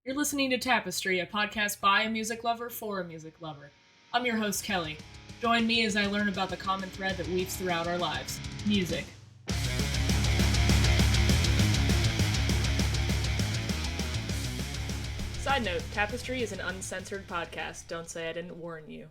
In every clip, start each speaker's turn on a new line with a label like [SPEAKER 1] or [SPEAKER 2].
[SPEAKER 1] You're listening to Tapestry, a podcast by a music lover for a music lover. I'm your host, Kelly. Join me as I learn about the common thread that weaves throughout our lives, music. Side note, Tapestry is an uncensored podcast. Don't say I didn't warn you.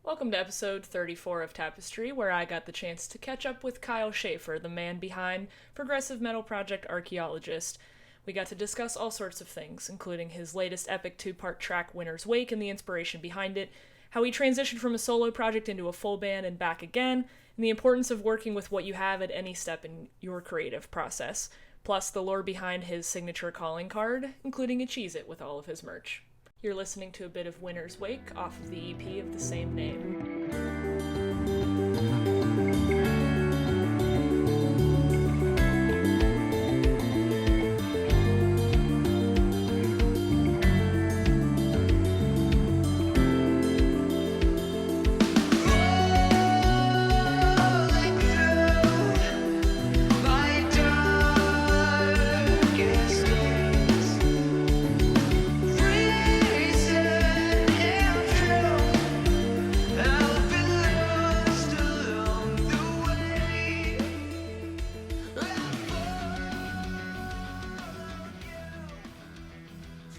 [SPEAKER 1] Welcome to episode 34 of Tapestry, where I got the chance to catch up with Kyle Schaefer, the man behind progressive metal project Archaeologist. We got to discuss all sorts of things, including his latest epic two-part track, Winter's Wake, and the inspiration behind it, how he transitioned from a solo project into a full band and back again, and the importance of working with what you have at any step in your creative process, plus the lore behind his signature calling card, including a Cheez-It with all of his merch. You're listening to a bit of Winter's Wake off of the EP of the same name.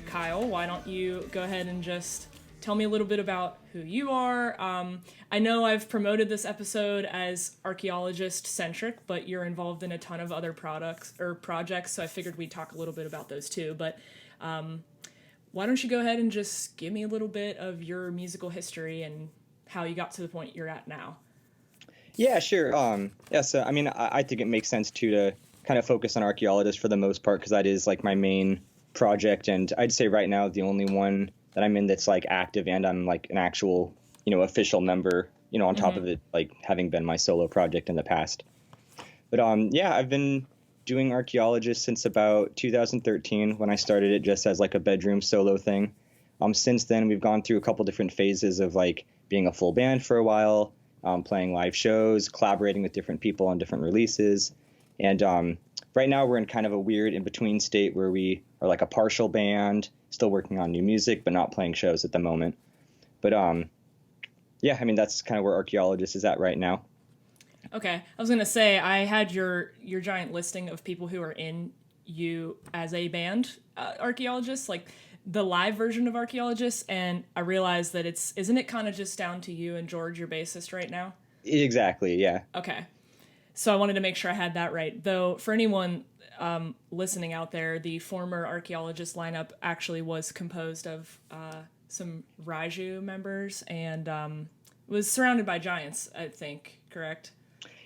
[SPEAKER 1] Kyle, why don't you go ahead and just tell me a little bit about who you are. I know I've promoted this episode as archaeologist-centric, but you're involved in a ton of other projects, so I figured we'd talk a little bit about those too. But why don't you go ahead and just give me a little bit of your musical history and how you got to the point you're at now?
[SPEAKER 2] Yeah, sure. So I think it makes sense to kind of focus on Archaeologist for the most part, because that is like my main project, and I'd say right now the only one that I'm in that's like active, and I'm like an actual, official member, on top of it, like having been my solo project in the past. But I've been doing Archaeologist since about 2013 when I started it just as like a bedroom solo thing. Since then we've gone through a couple different phases of like being a full band for a while, playing live shows, collaborating with different people on different releases, and right now we're in kind of a weird in-between state where we are like a partial band, still working on new music, but not playing shows at the moment. But that's kind of where Archaeologist is at right now.
[SPEAKER 1] Okay. I was going to say, I had your giant listing of people who are in you as a band, Archaeologist, like the live version of Archaeologist, and I realized that isn't it kind of just down to you and George, your bassist, right now?
[SPEAKER 2] Exactly, yeah.
[SPEAKER 1] Okay. So I wanted to make sure I had that right. Though, for anyone listening out there, the former Archaeologist lineup actually was composed of some Raiju members and was surrounded by giants, I think, correct?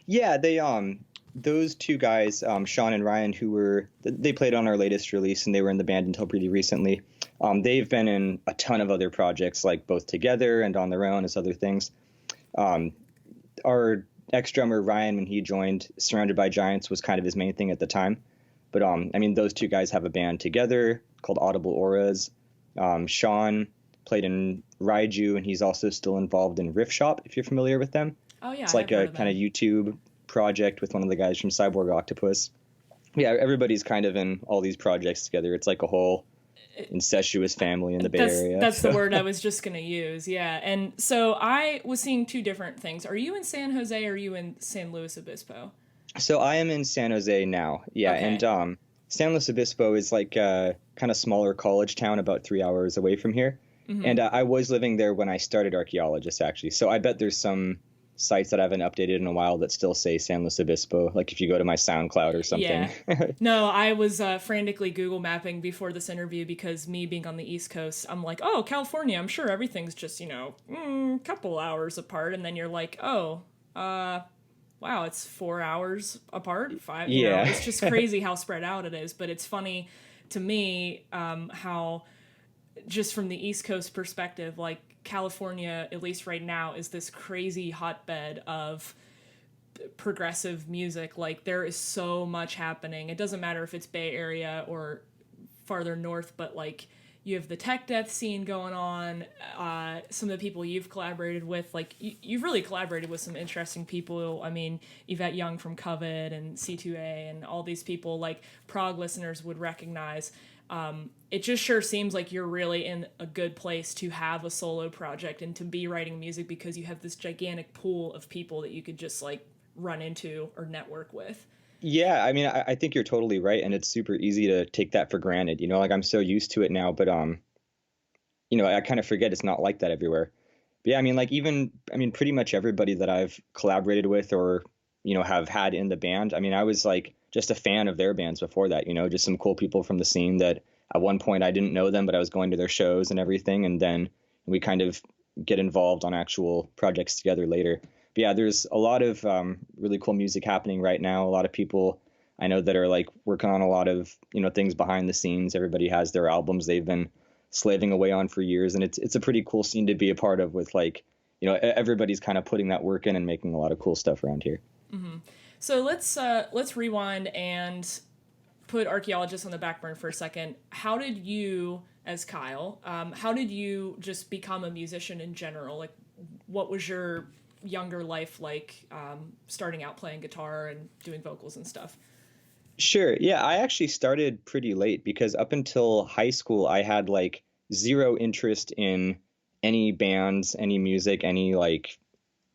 [SPEAKER 2] Yeah, they those two guys, Sean and Ryan, they played on our latest release, and they were in the band until pretty recently. They've been in a ton of other projects, like both together and on their own as other things. Our ex-drummer Ryan, when he joined Surrounded by Giants, was kind of his main thing at the time. But those two guys have a band together called Audible Auras. Sean played in Raiju, and he's also still involved in Riff Shop, if you're familiar with them.
[SPEAKER 1] Oh yeah,
[SPEAKER 2] it's like a kind of YouTube project with one of the guys from Cyborg Octopus. Yeah, everybody's kind of in all these projects together. It's like a whole incestuous family in the Bay Area.
[SPEAKER 1] That's the word I was just going to use, yeah. And so I was seeing two different things. Are you in San Jose or are you in San Luis Obispo?
[SPEAKER 2] So I am in San Jose now, yeah. Okay. And San Luis Obispo is like a kind of smaller college town about 3 hours away from here. Mm-hmm. And I was living there when I started Archaeologist, actually. So I bet there's some sites that I haven't updated in a while that still say San Luis Obispo, like if you go to my SoundCloud or something.
[SPEAKER 1] Yeah. No, I was frantically Google mapping before this interview because me being on the East Coast, I'm like, oh, California, I'm sure everything's just, couple hours apart. And then you're like, oh, wow, it's 4 hours apart, 5.
[SPEAKER 2] Yeah.
[SPEAKER 1] It's just crazy how spread out it is. But it's funny to me how just from the East Coast perspective, like California, at least right now, is this crazy hotbed of progressive music. Like there is so much happening. It doesn't matter if it's Bay Area or farther north, but like you have the tech death scene going on. Some of the people you've collaborated with, like you've really collaborated with some interesting people. I mean, Yvette Young from Covet and C2A and all these people like prog listeners would recognize. It just sure seems like you're really in a good place to have a solo project and to be writing music because you have this gigantic pool of people that you could just like run into or network with.
[SPEAKER 2] Yeah, I mean, I think you're totally right, and it's super easy to take that for granted. Like I'm so used to it now, but I kind of forget it's not like that everywhere. But yeah, I mean, like I mean, pretty much everybody that I've collaborated with or have had in the band. I mean, I was like just a fan of their bands before that. Just some cool people from the scene that at one point I didn't know them, but I was going to their shows and everything, and then we kind of get involved on actual projects together later. But yeah, there's a lot of really cool music happening right now. A lot of people I know that are like working on a lot of things behind the scenes. Everybody has their albums they've been slaving away on for years, and it's a pretty cool scene to be a part of. With like everybody's kind of putting that work in and making a lot of cool stuff around here.
[SPEAKER 1] So let's rewind and put Archaeologist on the back burner for a second. How did you, as Kyle, how did you just become a musician in general? Like, what was your younger life like, starting out playing guitar and doing vocals and stuff?
[SPEAKER 2] Sure. Yeah, I actually started pretty late because up until high school, I had like zero interest in any bands, any music, any like,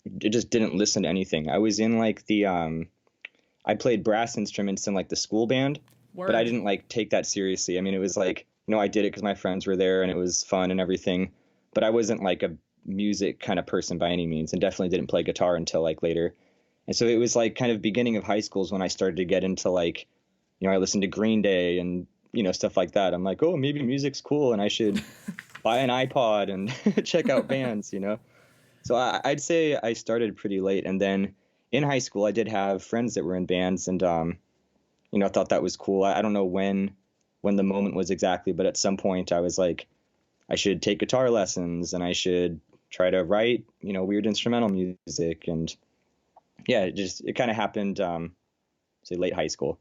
[SPEAKER 2] I just didn't listen to anything. I was in like I played brass instruments in like the school band, but I
[SPEAKER 1] Word.
[SPEAKER 2] didn't like take that seriously. I mean, it was like, I did it because my friends were there and it was fun and everything, but I wasn't like a music kind of person by any means, and definitely didn't play guitar until like later. And so it was like kind of beginning of high school is when I started to get into like, I listened to Green Day and, stuff like that. I'm like, oh, maybe music's cool and I should buy an iPod and check out bands. So I'd say I started pretty late. And then in high school, I did have friends that were in bands, and I thought that was cool. I don't know when the moment was exactly, but at some point I was like, I should take guitar lessons and I should try to write, weird instrumental music. And yeah, it kind of happened, say late high school.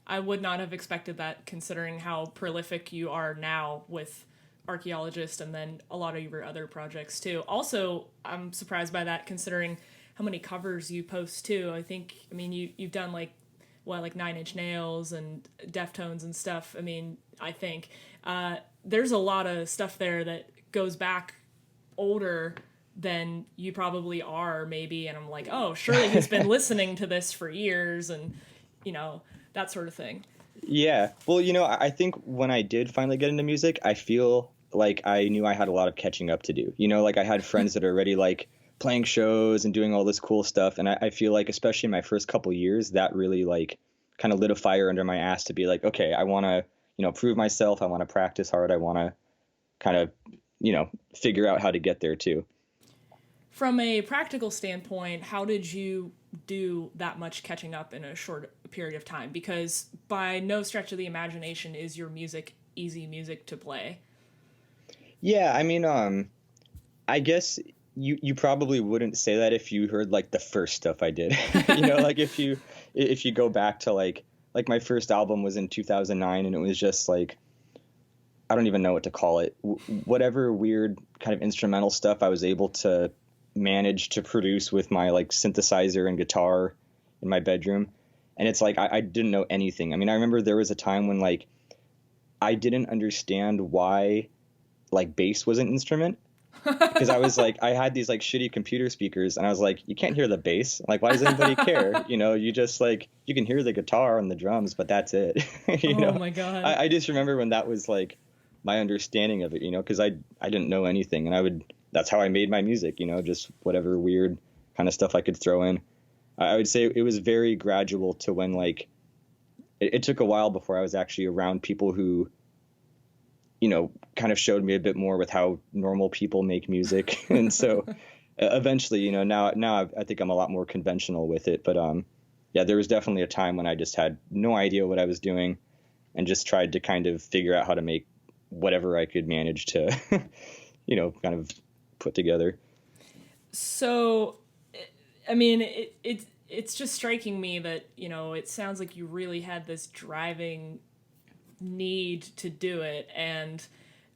[SPEAKER 1] I would not have expected that considering how prolific you are now with Archaeologist and then a lot of your other projects too. Also, I'm surprised by that considering how many covers you post too. I mean, you've done like, what, like Nine Inch Nails and Deftones and stuff. I mean, I think there's a lot of stuff there that goes back older than you probably are, maybe. And I'm like, oh, surely he's been listening to this for years and, that sort of thing.
[SPEAKER 2] Yeah. Well, I think when I did finally get into music, I feel like I knew I had a lot of catching up to do. Like I had friends that are already like playing shows and doing all this cool stuff. And I feel like, especially in my first couple years, that really like kind of lit a fire under my ass to be like, okay, I want to, prove myself. I want to practice hard. I want to kind of, figure out how to get there too.
[SPEAKER 1] From a practical standpoint, how did you do that much catching up in a short period of time? Because by no stretch of the imagination is your music easy music to play.
[SPEAKER 2] Yeah. I mean, I guess you probably wouldn't say that if you heard like the first stuff I did. Like if you go back to like my first album was in 2009, and it was just like, I don't even know what to call it. Whatever weird kind of instrumental stuff I was able to manage to produce with my like synthesizer and guitar in my bedroom. And it's like I didn't know anything. I mean, I remember there was a time when like I didn't understand why like bass was an instrument, because I was like, I had these like shitty computer speakers and I was like, you can't hear the bass. Like, why does anybody care? You just like, you can hear the guitar and the drums, but that's it.
[SPEAKER 1] Oh my god.
[SPEAKER 2] I just remember when that was like my understanding of it, because I didn't know anything, and that's how I made my music, just whatever weird kind of stuff I could throw in. I would say it was very gradual to when like, it took a while before I was actually around people who, kind of showed me a bit more with how normal people make music. And so eventually, now I think I'm a lot more conventional with it. But yeah, there was definitely a time when I just had no idea what I was doing and just tried to kind of figure out how to make whatever I could manage to, kind of put together.
[SPEAKER 1] So, I mean, it's just striking me that, it sounds like you really had this driving need to do it, and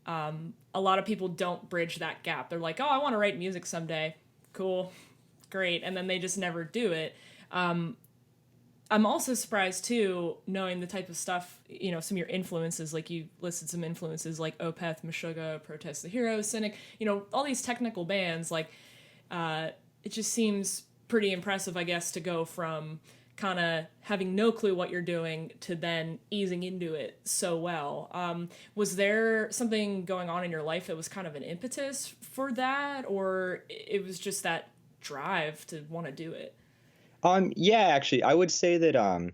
[SPEAKER 1] a lot of people don't bridge that gap. They're like, oh, I want to write music someday. Cool, great, and then they just never do it. I'm also surprised too, knowing the type of stuff, some of your influences, like you listed some influences like Opeth, Meshuggah, Protest the Hero, Cynic, all these technical bands, like it just seems pretty impressive, I guess, to go from kind of having no clue what you're doing to then easing into it so well. Was there something going on in your life that was kind of an impetus for that, or it was just that drive to want to do it?
[SPEAKER 2] Yeah, actually, I would say that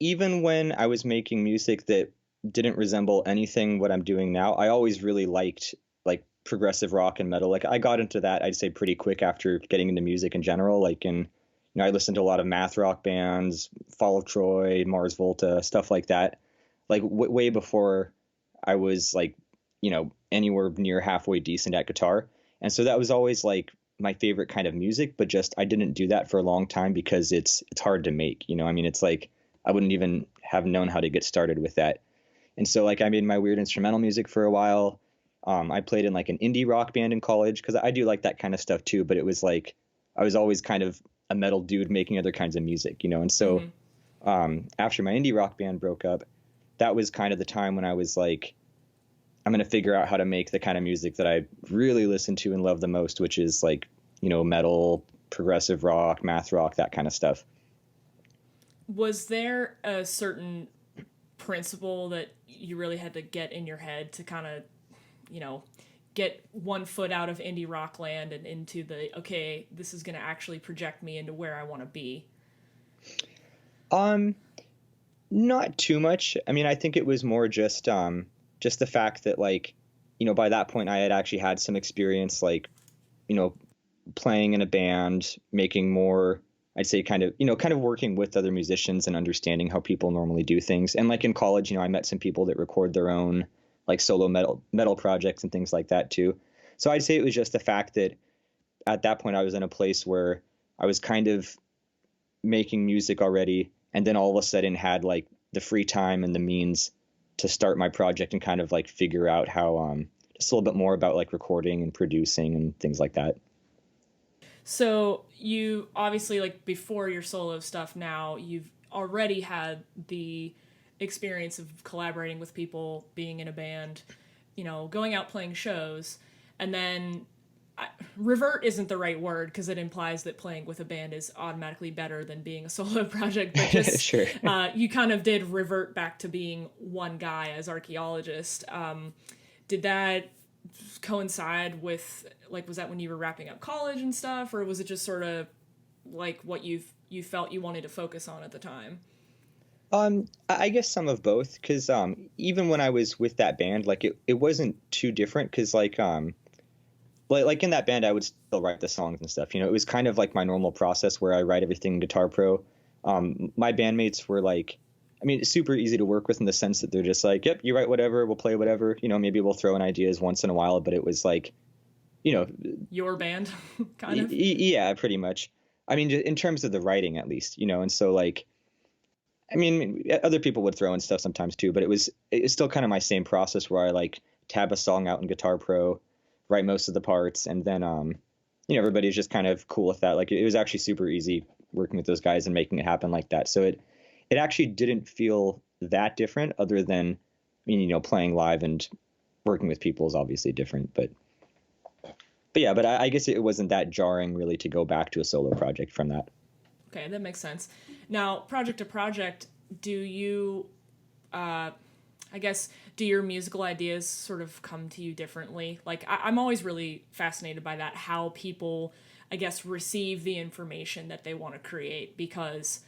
[SPEAKER 2] even when I was making music that didn't resemble anything what I'm doing now, I always really liked like progressive rock and metal. Like I got into that, I'd say pretty quick after getting into music in general. I listened to a lot of math rock bands, Fall of Troy, Mars Volta, stuff like that. Like way before I was like, anywhere near halfway decent at guitar. And so that was always like my favorite kind of music, but just I didn't do that for a long time because it's hard to make, I mean, it's like I wouldn't even have known how to get started with that. And so like I made my weird instrumental music for a while. I played in like an indie rock band in college because I do like that kind of stuff too. But it was like I was always kind of a metal dude making other kinds of music, And so after my indie rock band broke up, that was kind of the time when I was like, I'm going to figure out how to make the kind of music that I really listen to and love the most, which is like, metal, progressive rock, math rock, that kind of stuff.
[SPEAKER 1] Was there a certain principle that you really had to get in your head to kind of, get one foot out of indie rock land and into okay, this is going to actually project me into where I want to be?
[SPEAKER 2] Not too much. I mean, I think it was more just the fact that like, by that point I had actually had some experience like, playing in a band, making more, I'd say kind of working with other musicians and understanding how people normally do things. And like in college, I met some people that record their own like solo metal projects and things like that too. So I'd say it was just the fact that at that point I was in a place where I was kind of making music already, and then all of a sudden had like the free time and the means to start my project and kind of like figure out how just a little bit more about like recording and producing and things like that.
[SPEAKER 1] So you obviously, like before your solo stuff, now you've already had the experience of collaborating with people, being in a band, going out playing shows, and then revert isn't the right word because it implies that playing with a band is automatically better than being a solo project, but just
[SPEAKER 2] Sure.
[SPEAKER 1] You kind of did revert back to being one guy as Archaeologist. Did that coincide with, like, was that when you were wrapping up college and stuff, or was it just sort of like what you felt you wanted to focus on at the time?
[SPEAKER 2] I guess some of both, because even when I was with that band, like it wasn't too different, because like in that band, I would still write the songs and stuff. It was kind of like my normal process where I write everything in Guitar Pro. My bandmates were like, I mean, it's super easy to work with in the sense that they're just like, yep, you write whatever, we'll play whatever. Maybe we'll throw in ideas once in a while, but it was like, you know,
[SPEAKER 1] Your band, kind of.
[SPEAKER 2] yeah, pretty much. I mean, in terms of the writing, at least, and so like, I mean, other people would throw in stuff sometimes too, but it's still kind of my same process where I like tab a song out in Guitar Pro, write most of the parts, and then everybody's just kind of cool with that. Like it was actually super easy working with those guys and making it happen like that. So it actually didn't feel that different, other than, I mean, playing live and working with people is obviously different, but yeah, but I guess it wasn't that jarring really to go back to a solo project from that.
[SPEAKER 1] Okay, that makes sense. Now, project to project, do you, I guess, do your musical ideas sort of come to you differently? Like, I'm always really fascinated by that, how people, I guess, receive the information that they want to create. Because,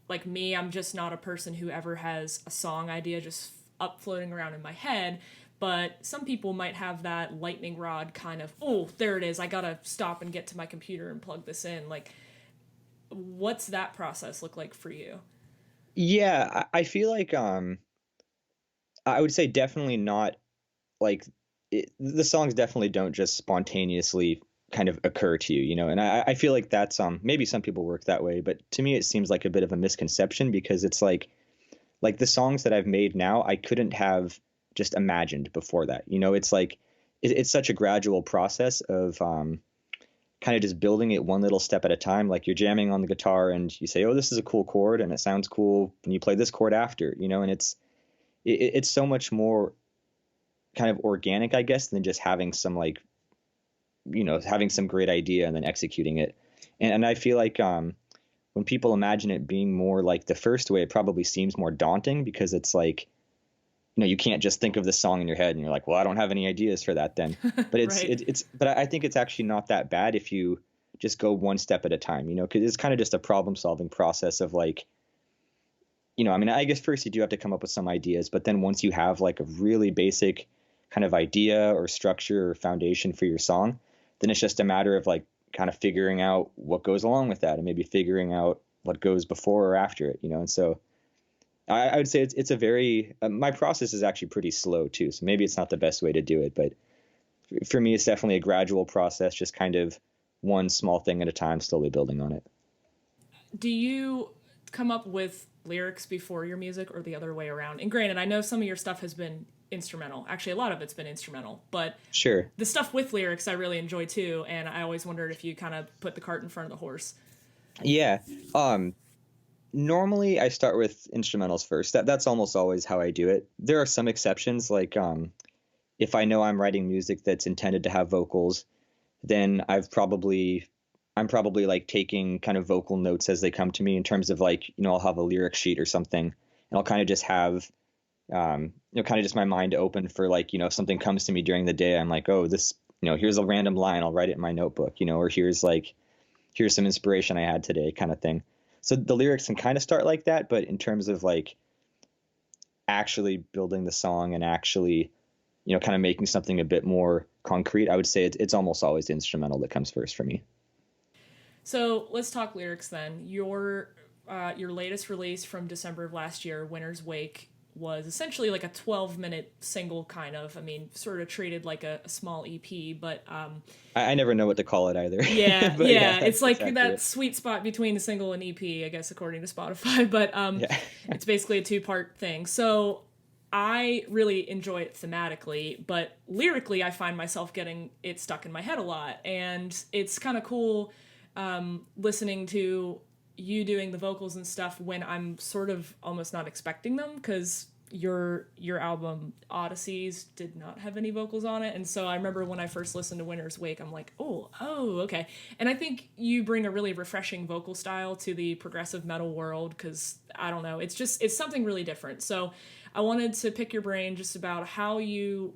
[SPEAKER 1] like me, I'm just not a person who ever has a song idea just up floating around in my head. But some people might have that lightning rod kind of, oh, there it is, I gotta stop and get to my computer and plug this in. Like, what's that process look like for you?
[SPEAKER 2] Yeah, I feel like I would say definitely not like the songs definitely don't just spontaneously kind of occur to you, and I feel like that's maybe some people work that way, but to me it seems like a bit of a misconception, because it's like the songs that I've made now I couldn't have just imagined before that. It's like it's such a gradual process of kind of just building it one little step at a time. Like you're jamming on the guitar and you say, oh, this is a cool chord and it sounds cool when you play this chord after, and it's so much more kind of organic, I guess, than just having some like, having some great idea and then executing it. And I feel like when people imagine it being more like the first way, it probably seems more daunting because it's like, you can't just think of the song in your head and you're like, well, I don't have any ideas for that then. But
[SPEAKER 1] Right.
[SPEAKER 2] but I think it's actually not that bad if you just go one step at a time, because it's kind of just a problem solving process of like, I mean, I guess first you do have to come up with some ideas, but then once you have like a really basic kind of idea or structure or foundation for your song, then it's just a matter of like kind of figuring out what goes along with that and maybe figuring out what goes before or after it, And so I would say it's a very, my process is actually pretty slow too. So maybe it's not the best way to do it, but for me, it's definitely a gradual process, just kind of one small thing at a time, slowly building on it.
[SPEAKER 1] Do you come up with lyrics before your music or the other way around? And granted, I know some of your stuff has been instrumental. Actually, a lot of it's been instrumental, but
[SPEAKER 2] Sure.
[SPEAKER 1] the stuff with lyrics I really enjoy too. And I always wondered if you kind of put the cart in front of the horse.
[SPEAKER 2] Yeah. Normally I start with instrumentals first. That's almost always how I do it. There are some exceptions, like if I know I'm writing music that's intended to have vocals, then I'm probably like taking kind of vocal notes as they come to me in terms of like, I'll have a lyric sheet or something, and I'll kind of just have kind of just my mind open for like, if something comes to me during the day, I'm like, oh, this, here's a random line, I'll write it in my notebook, or here's some inspiration I had today kind of thing. So the lyrics can kind of start like that, but in terms of like actually building the song and actually, kind of making something a bit more concrete, I would say it's almost always the instrumental that comes first for me.
[SPEAKER 1] So let's talk lyrics then. Your latest release from December of last year, Winter's Wake, was essentially like a 12-minute single, kind of. I mean, sort of treated like a small EP, but
[SPEAKER 2] I never know what to call it either.
[SPEAKER 1] yeah,
[SPEAKER 2] But yeah,
[SPEAKER 1] yeah, it's
[SPEAKER 2] that's
[SPEAKER 1] like that
[SPEAKER 2] accurate.
[SPEAKER 1] sweet spot between a single and EP, I guess, according to Spotify. But
[SPEAKER 2] Yeah.
[SPEAKER 1] it's basically a two-part thing. So I really enjoy it thematically, but lyrically, I find myself getting it stuck in my head a lot, and it's kind of cool listening to you doing the vocals and stuff when I'm sort of almost not expecting them, because your album Odysseys did not have any vocals on it, and so I remember when I first listened to Winter's Wake, I'm like, oh, okay. And I think you bring a really refreshing vocal style to the progressive metal world, because I don't know, it's something really different. So I wanted to pick your brain just about how you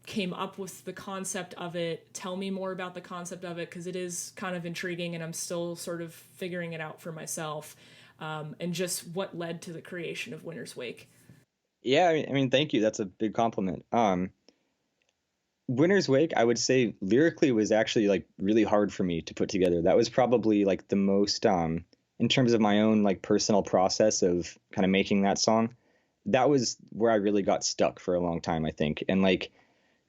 [SPEAKER 1] came up with the concept of it. Tell me more about the concept of it, because it is kind of intriguing and I'm still sort of figuring it out for myself, and just what led to the creation of Winter's Wake.
[SPEAKER 2] Yeah, I mean, thank you. That's a big compliment. Winter's Wake, I would say lyrically was actually like really hard for me to put together. That was probably like the most in terms of my own like personal process of kind of making that song. That was where I really got stuck for a long time, I think. And like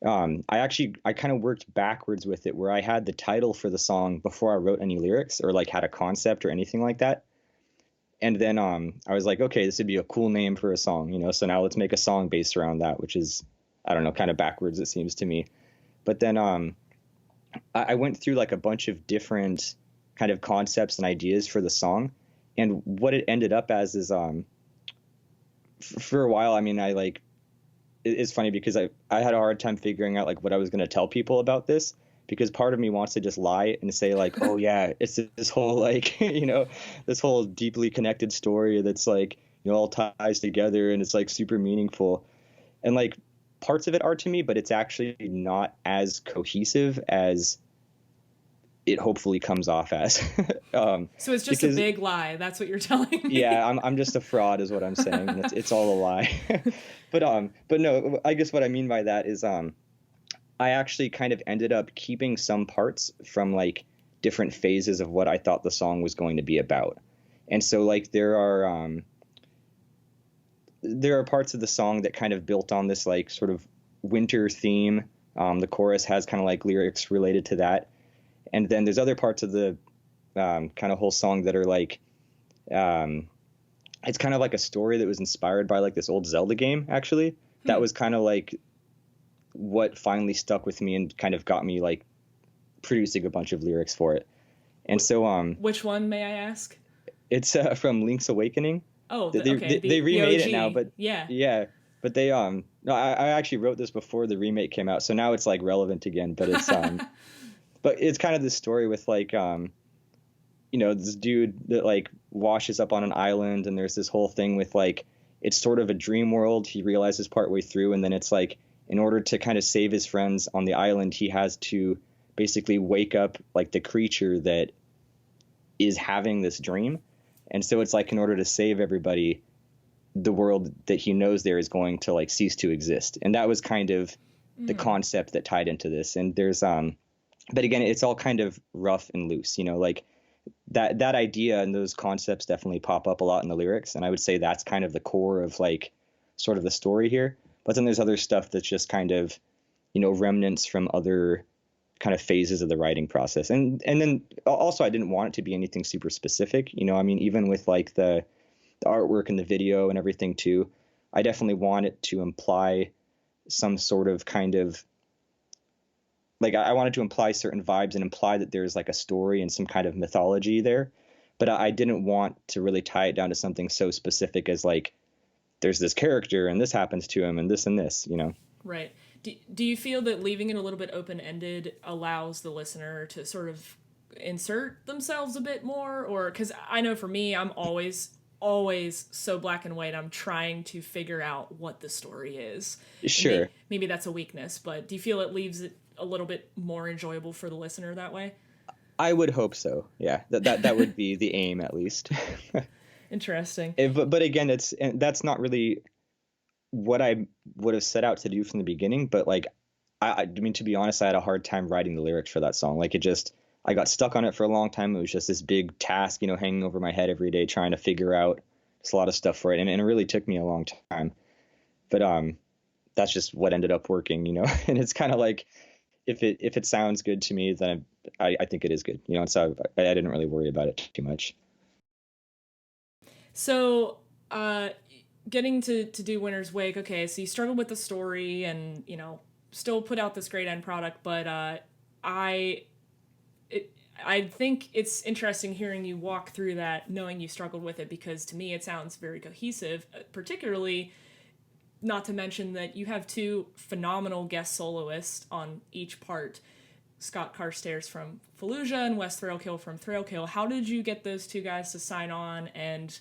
[SPEAKER 2] I kind of worked backwards with it, where I had the title for the song before I wrote any lyrics or like had a concept or anything like that. And then I was like, okay, this would be a cool name for a song, So now let's make a song based around that, which is, I don't know, kind of backwards, it seems to me. But then I went through like a bunch of different kind of concepts and ideas for the song, and what it ended up as is for a while, I mean, it's funny because I had a hard time figuring out like what I was going to tell people about this, because part of me wants to just lie and say like, oh yeah, it's this whole like, this whole deeply connected story that's like, all ties together and it's like super meaningful. And like parts of it are to me, but it's actually not as cohesive as it hopefully comes off as.
[SPEAKER 1] So it's just a
[SPEAKER 2] Because
[SPEAKER 1] big lie. That's what you're telling
[SPEAKER 2] yeah,
[SPEAKER 1] me.
[SPEAKER 2] I'm just a fraud is what I'm saying. It's all a lie. But no, I guess what I mean by that is I actually kind of ended up keeping some parts from like different phases of what I thought the song was going to be about. And so like there are parts of the song that kind of built on this like sort of winter theme. The chorus has kind of like lyrics related to that. And then there's other parts of the kind of whole song that are like, it's kind of like a story that was inspired by like this old Zelda game, actually. That was kind of like what finally stuck with me and kind of got me like producing a bunch of lyrics for it. And so
[SPEAKER 1] which one, may I ask?
[SPEAKER 2] it's from Link's Awakening.
[SPEAKER 1] Oh,
[SPEAKER 2] They remade
[SPEAKER 1] OG.
[SPEAKER 2] it now, but
[SPEAKER 1] yeah.
[SPEAKER 2] But they no, I actually wrote this before the remake came out, so now it's like relevant again. But it's but it's kind of this story with like this dude that like washes up on an island, and there's this whole thing with like it's sort of a dream world. He realizes partway through, and then it's like in order to kind of save his friends on the island, he has to basically wake up like the creature that is having this dream. And so it's like in order to save everybody, the world that he knows there is going to like cease to exist. And that was kind of the concept that tied into this. And there's but again, it's all kind of rough and loose, like that idea and those concepts definitely pop up a lot in the lyrics. And I would say that's kind of the core of like sort of the story here. But then there's other stuff that's just kind of, remnants from other kind of phases of the writing process. And then also I didn't want it to be anything super specific. I mean, even with like the artwork and the video and everything too, I definitely want it to imply some sort of kind of like I wanted to imply certain vibes and imply that there's like a story and some kind of mythology there. But I didn't want to really tie it down to something so specific as like there's this character and this happens to him and this,
[SPEAKER 1] Right. Do you feel that leaving it a little bit open-ended allows the listener to sort of insert themselves a bit more? Or because I know for me, I'm always so black and white. I'm trying to figure out what the story is.
[SPEAKER 2] Sure.
[SPEAKER 1] Maybe that's a weakness, but do you feel it leaves it a little bit more enjoyable for the listener that way?
[SPEAKER 2] I would hope so. Yeah, that would be the aim at least.
[SPEAKER 1] Interesting.
[SPEAKER 2] But again, that's not really what I would have set out to do from the beginning. But like, I mean, to be honest, I had a hard time writing the lyrics for that song. Like I got stuck on it for a long time. It was just this big task, hanging over my head every day, trying to figure out just a lot of stuff for it. And it really took me a long time. But that's just what ended up working, and it's kind of like, if it sounds good to me, then I think it is good, and so I didn't really worry about it too much.
[SPEAKER 1] So, getting to do Winter's Wake, okay, so you struggled with the story and, still put out this great end product, but I think it's interesting hearing you walk through that, knowing you struggled with it, because to me it sounds very cohesive, particularly not to mention that you have two phenomenal guest soloists on each part. Scott Carstairs from Fallujah and Wes Thrailkill from Thrailkill. How did you get those two guys to sign on, and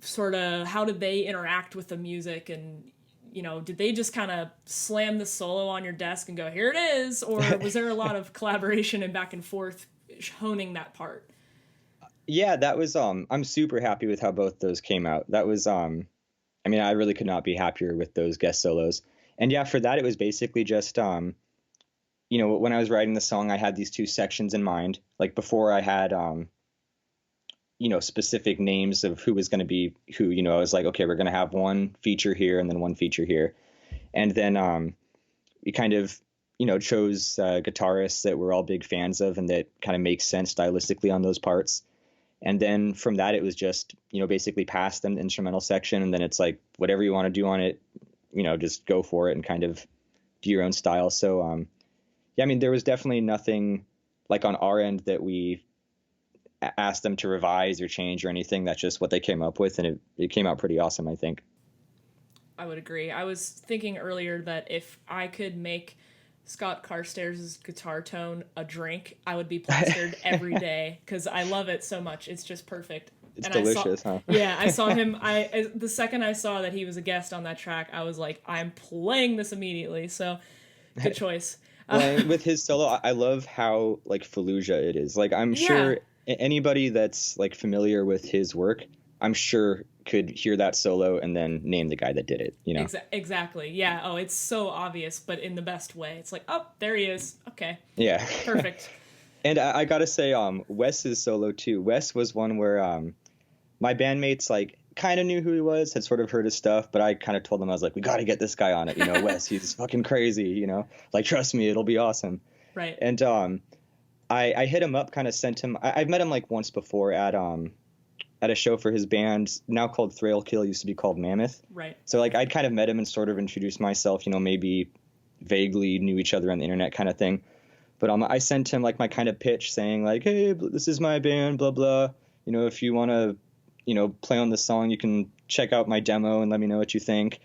[SPEAKER 1] sort of how did they interact with the music, and did they just kind of slam the solo on your desk and go, here it is, or was there a lot of collaboration and back and forth honing that part?
[SPEAKER 2] Yeah, that was I'm super happy with how both those came out. That was I mean, I really could not be happier with those guest solos. And yeah, for that it was basically just when I was writing the song, I had these two sections in mind. Like before I had specific names of who was going to be who, I was like, okay, we're going to have one feature here and then one feature here. And then we kind of, chose guitarists that we're all big fans of and that kind of makes sense stylistically on those parts. And then from that, it was just, basically pass them the instrumental section. And then it's like, whatever you want to do on it, just go for it and kind of do your own style. So, yeah, I mean, there was definitely nothing like on our end that we asked them to revise or change or anything. That's just what they came up with. And it came out pretty awesome, I think.
[SPEAKER 1] I would agree. I was thinking earlier that if I could make Scott Carstairs' guitar tone a drink, I would be plastered every day because I love it so much. It's just perfect.
[SPEAKER 2] It's delicious, huh?
[SPEAKER 1] Yeah, I saw him. The second I saw that he was a guest on that track, I was like, I'm playing this immediately. So, good choice.
[SPEAKER 2] With his solo, I love how like Fallujah it is. Like I'm sure anybody that's like familiar with his work, I'm sure could hear that solo and then name the guy that did it,
[SPEAKER 1] Exactly. Yeah. Oh, it's so obvious, but in the best way. It's like, oh, there he is. Okay.
[SPEAKER 2] Yeah.
[SPEAKER 1] Perfect.
[SPEAKER 2] And I gotta say, Wes's solo too. Wes was one where my bandmates like kind of knew who he was, had sort of heard his stuff, but I kind of told them, I was like, we got to get this guy on it, Wes, he's fucking crazy, like trust me, it'll be awesome.
[SPEAKER 1] Right.
[SPEAKER 2] And I hit him up, kind of sent him. I've met him like once before at a show for his band, now called Thrailkill, used to be called Mammoth.
[SPEAKER 1] Right.
[SPEAKER 2] So like I'd kind of met him and sort of introduced myself, maybe vaguely knew each other on the internet kind of thing. But I sent him like my kind of pitch saying like, hey, this is my band, blah blah. If you want to, play on this song, you can check out my demo and let me know what you think.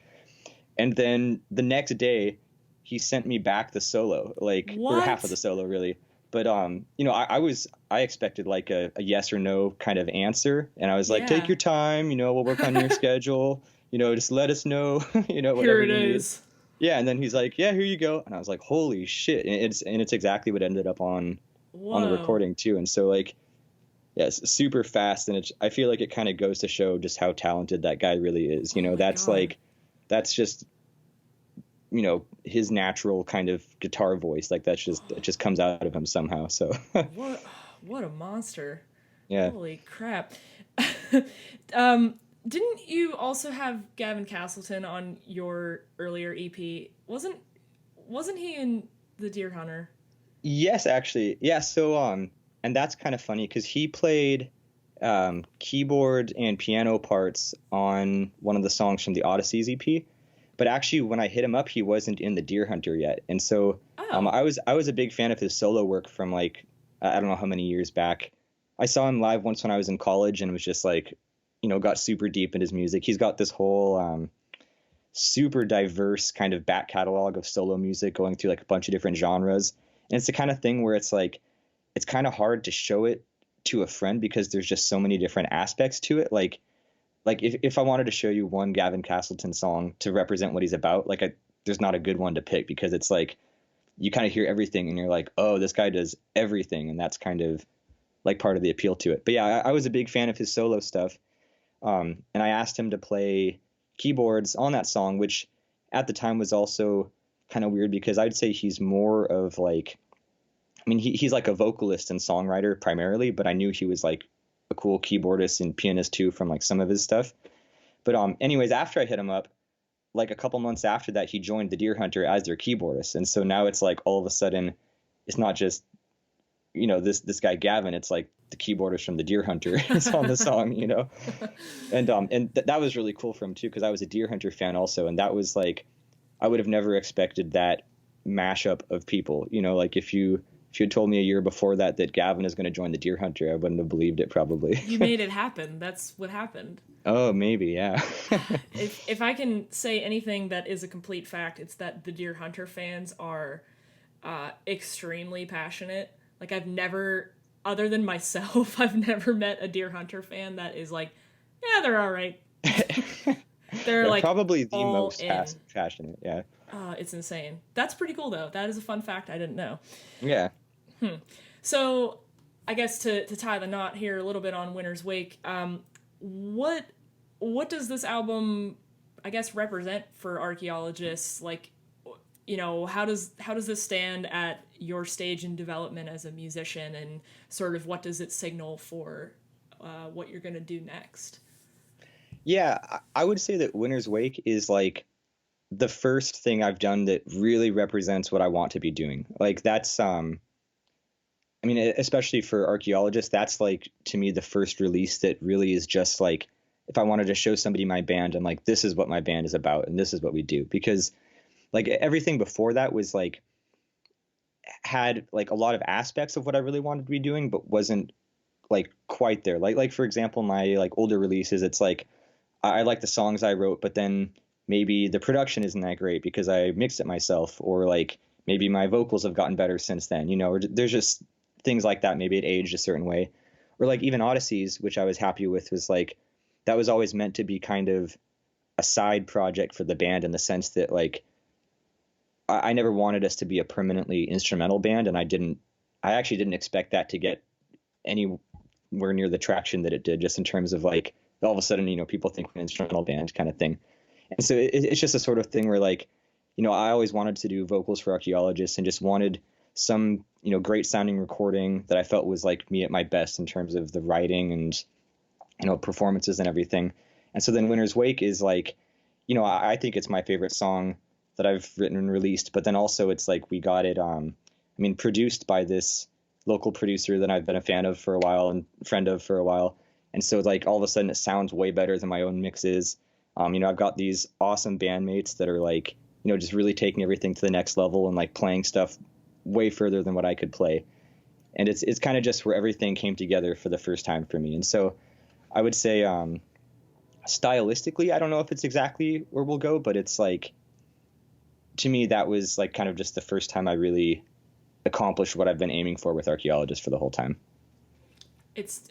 [SPEAKER 2] And then the next day, he sent me back the solo, like, or half of the solo, really. But I expected like a yes or no kind of answer, and I was like, take your time, we'll work on your schedule, just let us know, whatever
[SPEAKER 1] here it
[SPEAKER 2] you need.
[SPEAKER 1] is.
[SPEAKER 2] Yeah, and then he's like, yeah, here you go, and I was like, holy shit, and it's exactly what ended up on the recording too, and so like, yeah, it's super fast, and I feel like it kind of goes to show just how talented that guy really is. That's just his natural kind of guitar voice. Like it just comes out of him somehow. So
[SPEAKER 1] what a monster.
[SPEAKER 2] Yeah.
[SPEAKER 1] Holy crap. Didn't you also have Gavin Castleton on your earlier EP? Wasn't he in The Deer Hunter?
[SPEAKER 2] Yes, actually. Yeah. So, and that's kind of funny because he played keyboard and piano parts on one of the songs from the Odysseys EP. But actually, when I hit him up, he wasn't in The Deer Hunter yet. And so I was a big fan of his solo work from like, I don't know how many years back. I saw him live once when I was in college and was just like, got super deep in his music. He's got this whole super diverse kind of back catalog of solo music going through like a bunch of different genres. And it's the kind of thing where it's like, it's kind of hard to show it to a friend because there's just so many different aspects to it. Like if I wanted to show you one Gavin Castleton song to represent what he's about, there's not a good one to pick because it's like you kind of hear everything and you're like, oh, this guy does everything. And that's kind of like part of the appeal to it. But yeah, I was a big fan of his solo stuff. And I asked him to play keyboards on that song, which at the time was also kind of weird because I'd say he's more of like, he's like a vocalist and songwriter primarily, but I knew he was like a cool keyboardist and pianist too from like some of his stuff. But anyways, after I hit him up, like a couple months after that, he joined The Deer Hunter as their keyboardist. And so now it's like all of a sudden it's not just, this guy Gavin, it's like the keyboardist from The Deer Hunter is on the song, And that was really cool for him too, because I was a Deer Hunter fan also, and that was like, I would have never expected that mashup of people, like if you had told me a year before that Gavin is going to join The Deer Hunter, I wouldn't have believed it probably.
[SPEAKER 1] You made it happen. That's what happened.
[SPEAKER 2] Oh, maybe, yeah.
[SPEAKER 1] If I can say anything that is a complete fact, it's that the Deer Hunter fans are extremely passionate. Like I've never, other than myself, I've never met a Deer Hunter fan that is like, yeah, they're all right. They're like
[SPEAKER 2] probably the most passionate, yeah.
[SPEAKER 1] It's insane. That's pretty cool though. That is a fun fact I didn't know.
[SPEAKER 2] Yeah.
[SPEAKER 1] So, I guess to tie the knot here a little bit on Winter's Wake, what does this album, I guess, represent for archaeologists? Like, how does this stand at your stage in development as a musician, and sort of what does it signal for what you're going to do next?
[SPEAKER 2] Yeah, I would say that Winter's Wake is like the first thing I've done that really represents what I want to be doing. Like that's especially for Archaeologists, that's like to me the first release that really is just like if I wanted to show somebody my band and like this is what my band is about and this is what we do, because like everything before that was like had like a lot of aspects of what I really wanted to be doing but wasn't like quite there. Like for example, my like older releases, it's like I like the songs I wrote, but then maybe the production isn't that great because I mixed it myself, or like maybe my vocals have gotten better since then, or there's just things like that. Maybe it aged a certain way. Or like even Odysseys, which I was happy with, was like that was always meant to be kind of a side project for the band in the sense that like I never wanted us to be a permanently instrumental band, and I actually didn't expect that to get anywhere near the traction that it did, just in terms of like all of a sudden, people think we're an instrumental band kind of thing. And so it's just a sort of thing where like, I always wanted to do vocals for Archaeologists and just wanted some, great sounding recording that I felt was like me at my best in terms of the writing and, performances and everything. And so then Winter's Wake is like, I think it's my favorite song that I've written and released, but then also it's like we got it, produced by this local producer that I've been a fan of for a while and friend of for a while. And so like all of a sudden it sounds way better than my own mixes. I've got these awesome bandmates that are like, just really taking everything to the next level and like playing stuff way further than what I could play. And it's kind of just where everything came together for the first time for me. And so I would say stylistically, I don't know if it's exactly where we'll go, but it's like, to me, that was like kind of just the first time I really accomplished what I've been aiming for with Archaeologist for the whole time.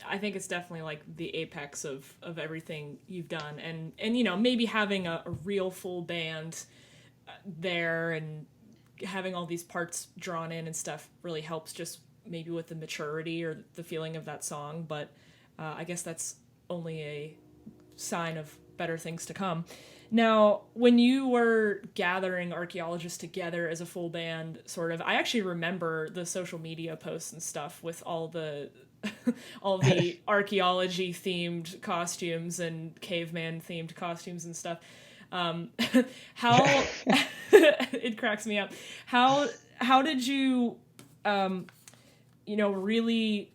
[SPEAKER 1] I think it's definitely like the apex of everything you've done, and you know, maybe having a real full band there and having all these parts drawn in and stuff really helps, just maybe with the maturity or the feeling of that song. But I guess that's only a sign of better things to come. Now, when you were gathering Archaeologists together as a full band, sort of, I actually remember the social media posts and stuff with all the all the archaeology themed costumes and caveman themed costumes and stuff. How it cracks me up. How did you, really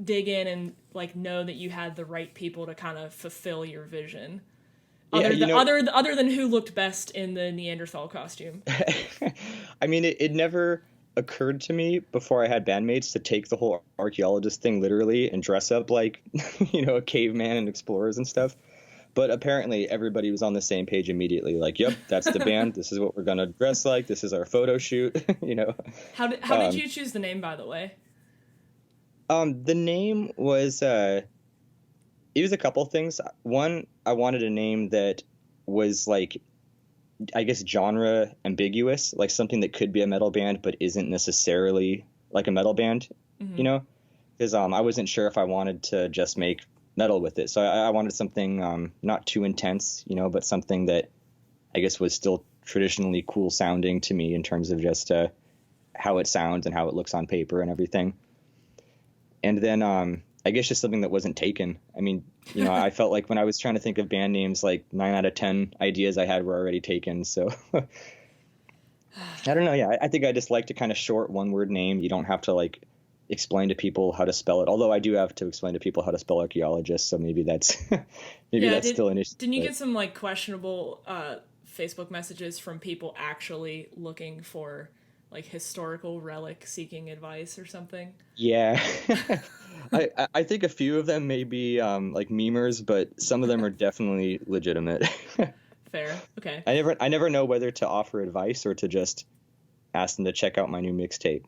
[SPEAKER 1] dig in and like know that you had the right people to kind of fulfill your vision? Other than who looked best in the Neanderthal costume.
[SPEAKER 2] I mean, it never occurred to me before I had bandmates to take the whole archaeologist thing literally and dress up like, a caveman and explorers and stuff. But apparently everybody was on the same page immediately. Like, yep, that's the band. This is what we're going to dress like. This is our photo shoot,
[SPEAKER 1] How did you choose the name, by the way?
[SPEAKER 2] The name was, it was a couple things. One, I wanted a name that was like, I guess, genre ambiguous, like something that could be a metal band but isn't necessarily like a metal band, because I wasn't sure if I wanted to just make metal with it. So I wanted something not too intense, but something that I guess was still traditionally cool sounding to me in terms of just how it sounds and how it looks on paper and everything. And then I guess just something that wasn't taken. I mean, I felt like when I was trying to think of band names, like 9 out of 10 ideas I had were already taken. So I don't know. Yeah, I think I just like to kind of short one word name. You don't have to like explain to people how to spell it. Although I do have to explain to people how to spell archaeologist. So maybe that's still an issue.
[SPEAKER 1] Didn't you get some like questionable Facebook messages from people actually looking for like historical relic seeking advice or something?
[SPEAKER 2] Yeah. I think a few of them may be like memers, but some of them are definitely legitimate.
[SPEAKER 1] Fair. Okay.
[SPEAKER 2] I never know whether to offer advice or to just ask them to check out my new mixtape,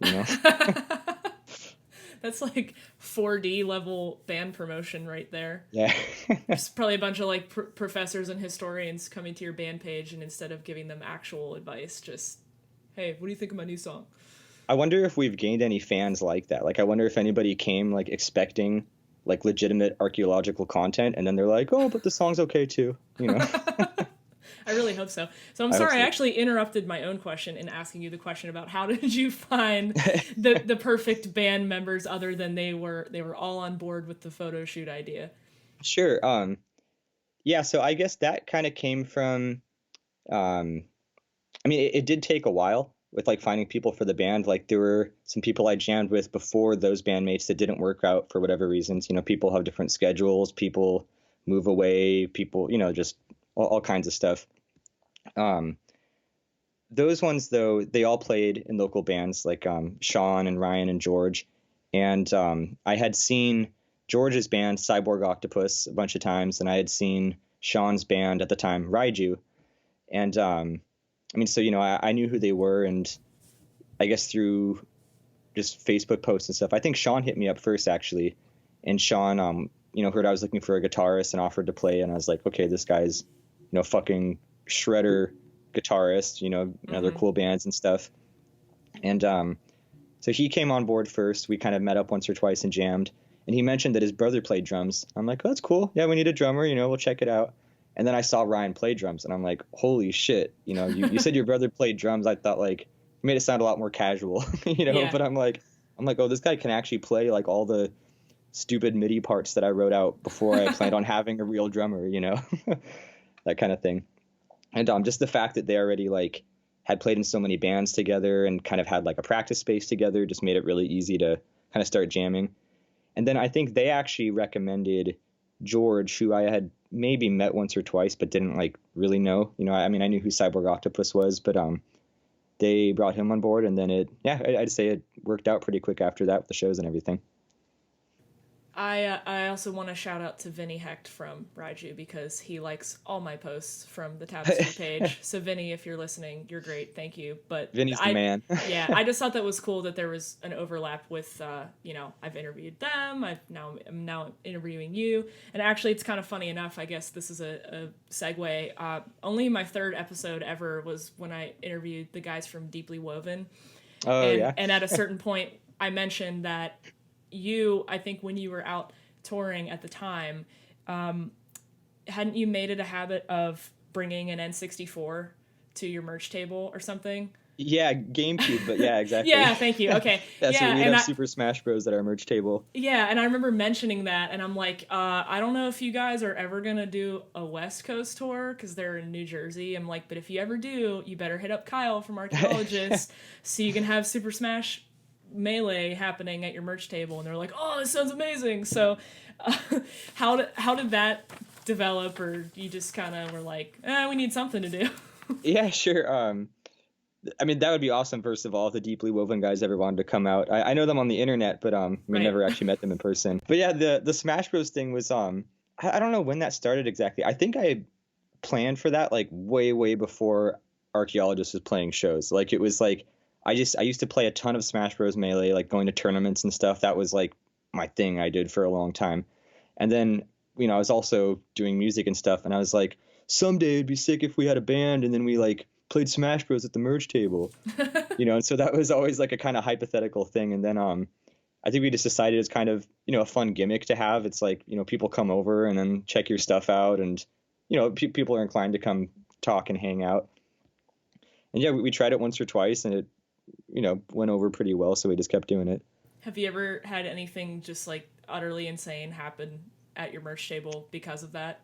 [SPEAKER 1] That's like 4D level band promotion right there.
[SPEAKER 2] Yeah.
[SPEAKER 1] There's probably a bunch of like professors and historians coming to your band page, and instead of giving them actual advice, just, hey, what do you think of my new song?
[SPEAKER 2] I wonder if we've gained any fans like that. Like, I wonder if anybody came like expecting like legitimate archaeological content, and then they're like, oh, but the song's okay too,
[SPEAKER 1] I really hope so. So I'm sorry, I actually interrupted my own question in asking you the question about how did you find the perfect band members, other than they were all on board with the photo shoot idea.
[SPEAKER 2] Sure. Yeah, so I guess that kind of came from I mean, it did take a while with like finding people for the band. Like, there were some people I jammed with before those bandmates that didn't work out for whatever reasons. People have different schedules, people move away, people, just all kinds of stuff. Those ones, though, they all played in local bands like Sean and Ryan and George. And I had seen George's band, Cyborg Octopus, a bunch of times, and I had seen Sean's band at the time, Raiju. And I mean, so, I knew who they were, and I guess through just Facebook posts and stuff. I think Sean hit me up first, actually. And Sean, heard I was looking for a guitarist and offered to play. And I was like, okay, this guy's, fucking shredder guitarist, other cool bands and stuff. And so he came on board first. We kind of met up once or twice and jammed. And he mentioned that his brother played drums. I'm like, oh, that's cool. Yeah, we need a drummer, we'll check it out. And then I saw Ryan play drums, and I'm like, holy shit, you said your brother played drums. I thought, like, you made it sound a lot more casual,
[SPEAKER 1] Yeah.
[SPEAKER 2] But I'm like, oh, this guy can actually play like all the stupid MIDI parts that I wrote out before I planned on having a real drummer, that kind of thing. And just the fact that they already like had played in so many bands together and kind of had like a practice space together just made it really easy to kind of start jamming. And then I think they actually recommended George, who I had maybe met once or twice, but didn't like really know. I mean, I knew who Cyborg Octopus was, but they brought him on board, and then I'd say it worked out pretty quick after that with the shows and everything.
[SPEAKER 1] I also want to shout out to Vinny Hecht from Raiju because he likes all my posts from the Tapestry page. So Vinny, if you're listening, you're great. Thank you. But
[SPEAKER 2] Vinny's the man.
[SPEAKER 1] Yeah, I just thought that was cool that there was an overlap with I've interviewed them. I'm now interviewing you. And actually, it's kind of funny enough. I guess this is a segue. Only my third episode ever was when I interviewed the guys from Deeply Woven.
[SPEAKER 2] Oh, yeah.
[SPEAKER 1] And at a certain point, I mentioned that I think when you were out touring at the time, hadn't you made it a habit of bringing an N64 to your merch table or something?
[SPEAKER 2] Yeah, GameCube, but yeah, exactly.
[SPEAKER 1] Yeah, thank you. Okay.
[SPEAKER 2] So we have Super Smash Bros. At our merch table.
[SPEAKER 1] Yeah, and I remember mentioning that, and I'm like, I don't know if you guys are ever going to do a West Coast tour, because they're in New Jersey. I'm like, but if you ever do, you better hit up Kyle from Archaeologist so you can have Super Smash Melee happening at your merch table. And they're like, oh, this sounds amazing. So how did that develop, or you just kind of were like, we need something to do?
[SPEAKER 2] Yeah, sure. I mean, that would be awesome, first of all, if the Deeply Woven guys ever wanted to come out. I know them on the internet, but we never actually met them in person. But yeah, the Smash Bros thing was I don't know when that started exactly. I think I planned for that like way before Archaeologist was playing shows. Like, it was like I used to play a ton of Smash Bros. Melee, like going to tournaments and stuff. That was like my thing I did for a long time. And then, I was also doing music and stuff, and I was like, someday it'd be sick if we had a band and then we like played Smash Bros. At the merch table, and so that was always like a kind of hypothetical thing. And then I think we just decided it's kind of, a fun gimmick to have. It's like, people come over and then check your stuff out, and, people are inclined to come talk and hang out. And yeah, we tried it once or twice, and it, went over pretty well, so we just kept doing it.
[SPEAKER 1] Have you ever had anything just like utterly insane happen at your merch table because of that?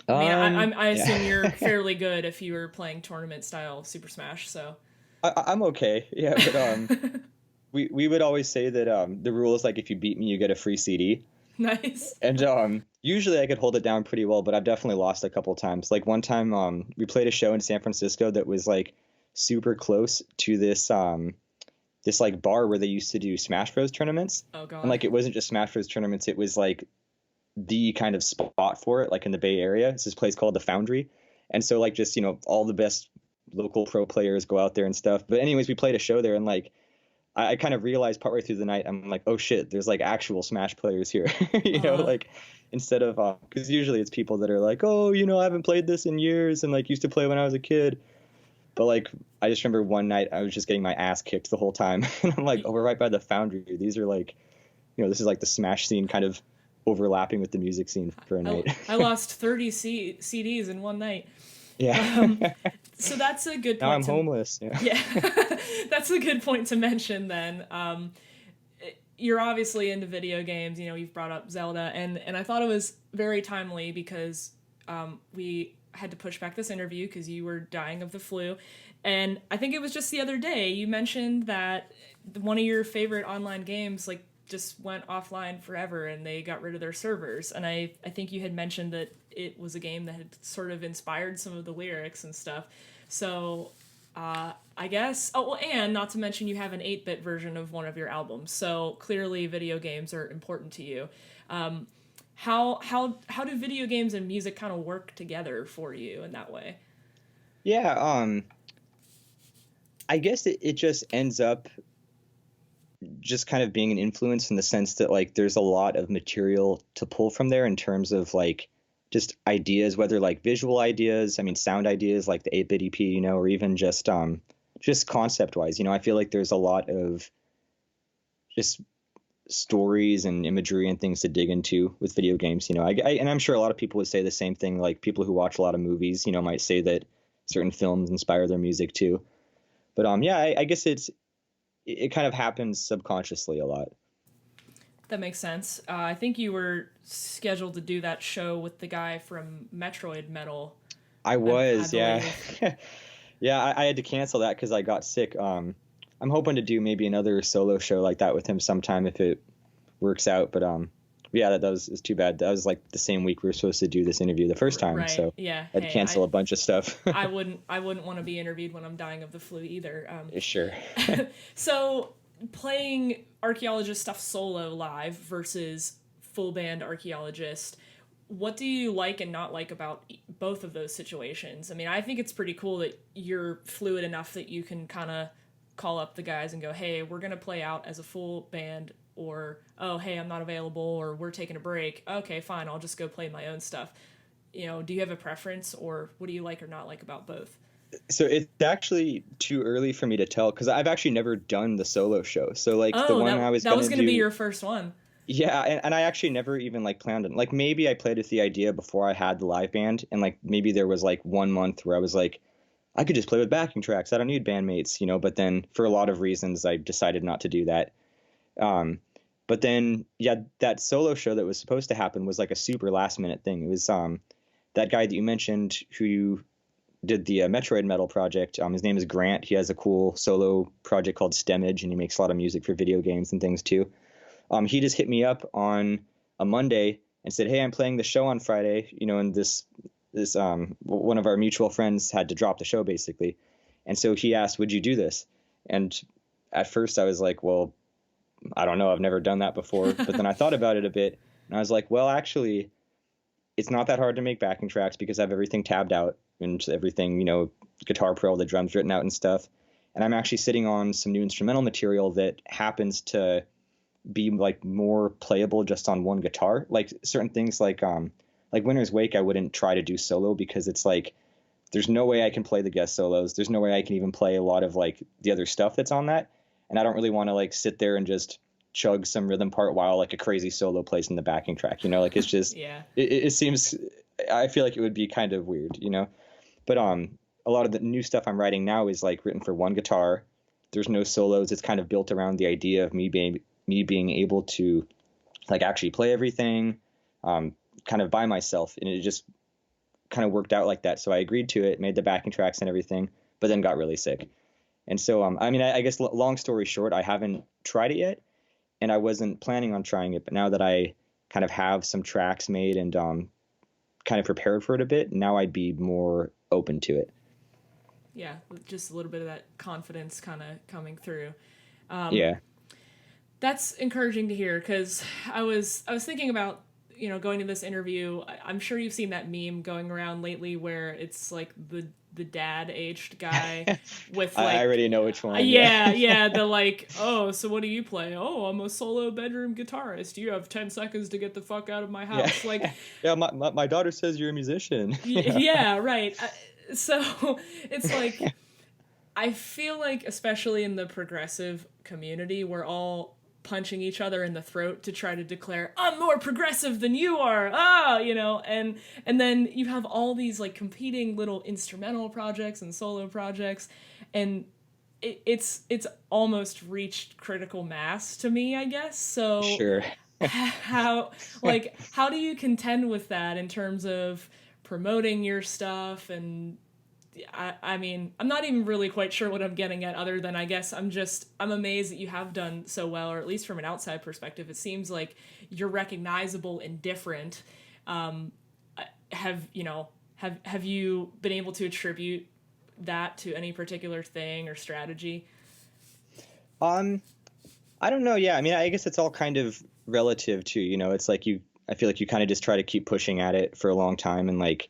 [SPEAKER 1] I assume you're fairly good if you were playing tournament style Super Smash. So
[SPEAKER 2] I'm okay. Yeah, but we would always say that the rule is like, if you beat me, you get a free CD.
[SPEAKER 1] Nice.
[SPEAKER 2] And usually I could hold it down pretty well, but I've definitely lost a couple times. Like one time we played a show in San Francisco that was like super close to this like bar where they used to do Smash Bros tournaments.
[SPEAKER 1] Oh god.
[SPEAKER 2] And like, it wasn't just Smash Bros tournaments, it was like the kind of spot for it, like in the Bay Area. It's this place called the Foundry. And so like, just, all the best local pro players go out there and stuff. But anyways, we played a show there, and like I kind of realized partway through the night, I'm like, oh shit, there's like actual Smash players here. Like, instead of because usually it's people that are like, oh, I haven't played this in years and like used to play when I was a kid. But like, I just remember one night I was just getting my ass kicked the whole time. And I'm like, oh, we're right by the Foundry. These are like, this is like the Smash scene kind of overlapping with the music scene for a night.
[SPEAKER 1] I lost 30 CDs in one night.
[SPEAKER 2] Yeah.
[SPEAKER 1] So that's a good point.
[SPEAKER 2] Now I'm homeless.
[SPEAKER 1] Yeah. That's a good point to mention then. You're obviously into video games. You've brought up Zelda, and I thought it was very timely because we had to push back this interview because you were dying of the flu. And I think it was just the other day you mentioned that one of your favorite online games like just went offline forever and they got rid of their servers. And I think you had mentioned that it was a game that had sort of inspired some of the lyrics and stuff. So I guess, and not to mention you have an 8-bit version of one of your albums. So clearly video games are important to you. How do video games and music kind of work together for you in that way?
[SPEAKER 2] Yeah, I guess it just ends up just kind of being an influence in the sense that like there's a lot of material to pull from there in terms of like just ideas, whether like visual ideas, sound ideas like the 8-bit EP, or even just concept wise, I feel like there's a lot of just stories and imagery and things to dig into with video games. And I'm sure a lot of people would say the same thing, like people who watch a lot of movies, might say that certain films inspire their music too. But I guess it kind of happens subconsciously a lot.
[SPEAKER 1] That makes sense. I think you were scheduled to do that show with the guy from Metroid Metal.
[SPEAKER 2] I was, yeah. Yeah, I had to cancel that because I got sick. I'm hoping to do maybe another solo show like that with him sometime if it works out. But Yeah, that was it's too bad. That was like the same week we were supposed to do this interview the first time,
[SPEAKER 1] Right.
[SPEAKER 2] so
[SPEAKER 1] Yeah.
[SPEAKER 2] I had to
[SPEAKER 1] Hey,
[SPEAKER 2] cancel a bunch of stuff.
[SPEAKER 1] I wouldn't want to be interviewed when I'm dying of the flu either.
[SPEAKER 2] Sure.
[SPEAKER 1] So playing Archaeologist stuff solo live versus full band Archaeologist, what do you like and not like about both of those situations? I mean, I think it's pretty cool that you're fluid enough that you can kind of call up the guys and go, hey, we're going to play out as a full band, or, oh, hey, I'm not available, or we're taking a break. Okay, fine, I'll just go play my own stuff. You know, do you have a preference, or what do you like or not like about both?
[SPEAKER 2] So it's actually too early for me to tell because I've actually never done the solo show. So like the
[SPEAKER 1] Oh,
[SPEAKER 2] one
[SPEAKER 1] that
[SPEAKER 2] I was
[SPEAKER 1] that was
[SPEAKER 2] gonna
[SPEAKER 1] going to be
[SPEAKER 2] do,
[SPEAKER 1] your first one.
[SPEAKER 2] yeah, and I actually never even like planned it. Like maybe I played with the idea before I had the live band, and like maybe there was like 1 month where I was like, I could just play with backing tracks. I don't need bandmates, you know. But then for a lot of reasons, I decided not to do that. Um, but then yeah, that solo show that was supposed to happen was like a super last minute thing. It was that guy that you mentioned who did the Metroid Metal project. His name is Grant. He has a cool solo project called Stemage, and he makes a lot of music for video games and things too. He just hit me up on a Monday and said, "Hey, I'm playing the show on Friday." You know, and this one of our mutual friends had to drop the show basically, and so he asked, "Would you do this?" And at first I was like, "Well, I don't know. I've never done that before." But then I thought about it a bit, and I was like, "Well, actually, it's not that hard to make backing tracks because I have everything tabbed out and everything, you know, Guitar Pro, the drums written out and stuff. And I'm actually sitting on some new instrumental material that happens to be like more playable just on one guitar. Like certain things like Winter's Wake, I wouldn't try to do solo because it's like there's no way I can play the guest solos. There's no way I can even play a lot of like the other stuff that's on that. And I don't really want to like sit there and just chug some rhythm part while like a crazy solo plays in the backing track, you know, like it's just
[SPEAKER 1] Yeah.
[SPEAKER 2] it seems I feel like it would be kind of weird, you know. But a lot of the new stuff I'm writing now is like written for one guitar. There's no solos. It's kind of built around the idea of me being able to like actually play everything kind of by myself, and it just kind of worked out like that. So I agreed to it, made the backing tracks and everything, but then got really sick. And so I mean I guess long story short, I haven't tried it yet, and I wasn't planning on trying it, but now that I kind of have some tracks made and kind of prepared for it a bit, now I'd be more open to it.
[SPEAKER 1] Yeah, just a little bit of that confidence kind of coming through.
[SPEAKER 2] Yeah.
[SPEAKER 1] That's encouraging to hear because I was thinking about, you know, going to this interview. I'm sure you've seen that meme going around lately where it's like the dad aged guy with like
[SPEAKER 2] I already know which one.
[SPEAKER 1] yeah, the like, oh, so what do you play? Oh, I'm a solo bedroom guitarist. You have 10 seconds to get the fuck out of my
[SPEAKER 2] Yeah.
[SPEAKER 1] house. Like,
[SPEAKER 2] Yeah, my daughter says you're a musician. Yeah.
[SPEAKER 1] yeah, right. So it's like I feel like, especially in the progressive community, we're all punching each other in the throat to try to declare I'm more progressive than you are. You know, and then you have all these like competing little instrumental projects and solo projects, and it's almost reached critical mass to me, I guess. So
[SPEAKER 2] Sure.
[SPEAKER 1] how do you contend with that in terms of promoting your stuff? And I mean, I'm not even really quite sure what I'm getting at, other than I guess I'm amazed that you have done so well, or at least from an outside perspective, it seems like you're recognizable and different. Have you been able to attribute that to any particular thing or strategy?
[SPEAKER 2] Um, I don't know. Yeah, I mean, I guess it's all kind of relative too. You know, it's like I feel like you kind of just try to keep pushing at it for a long time, and like,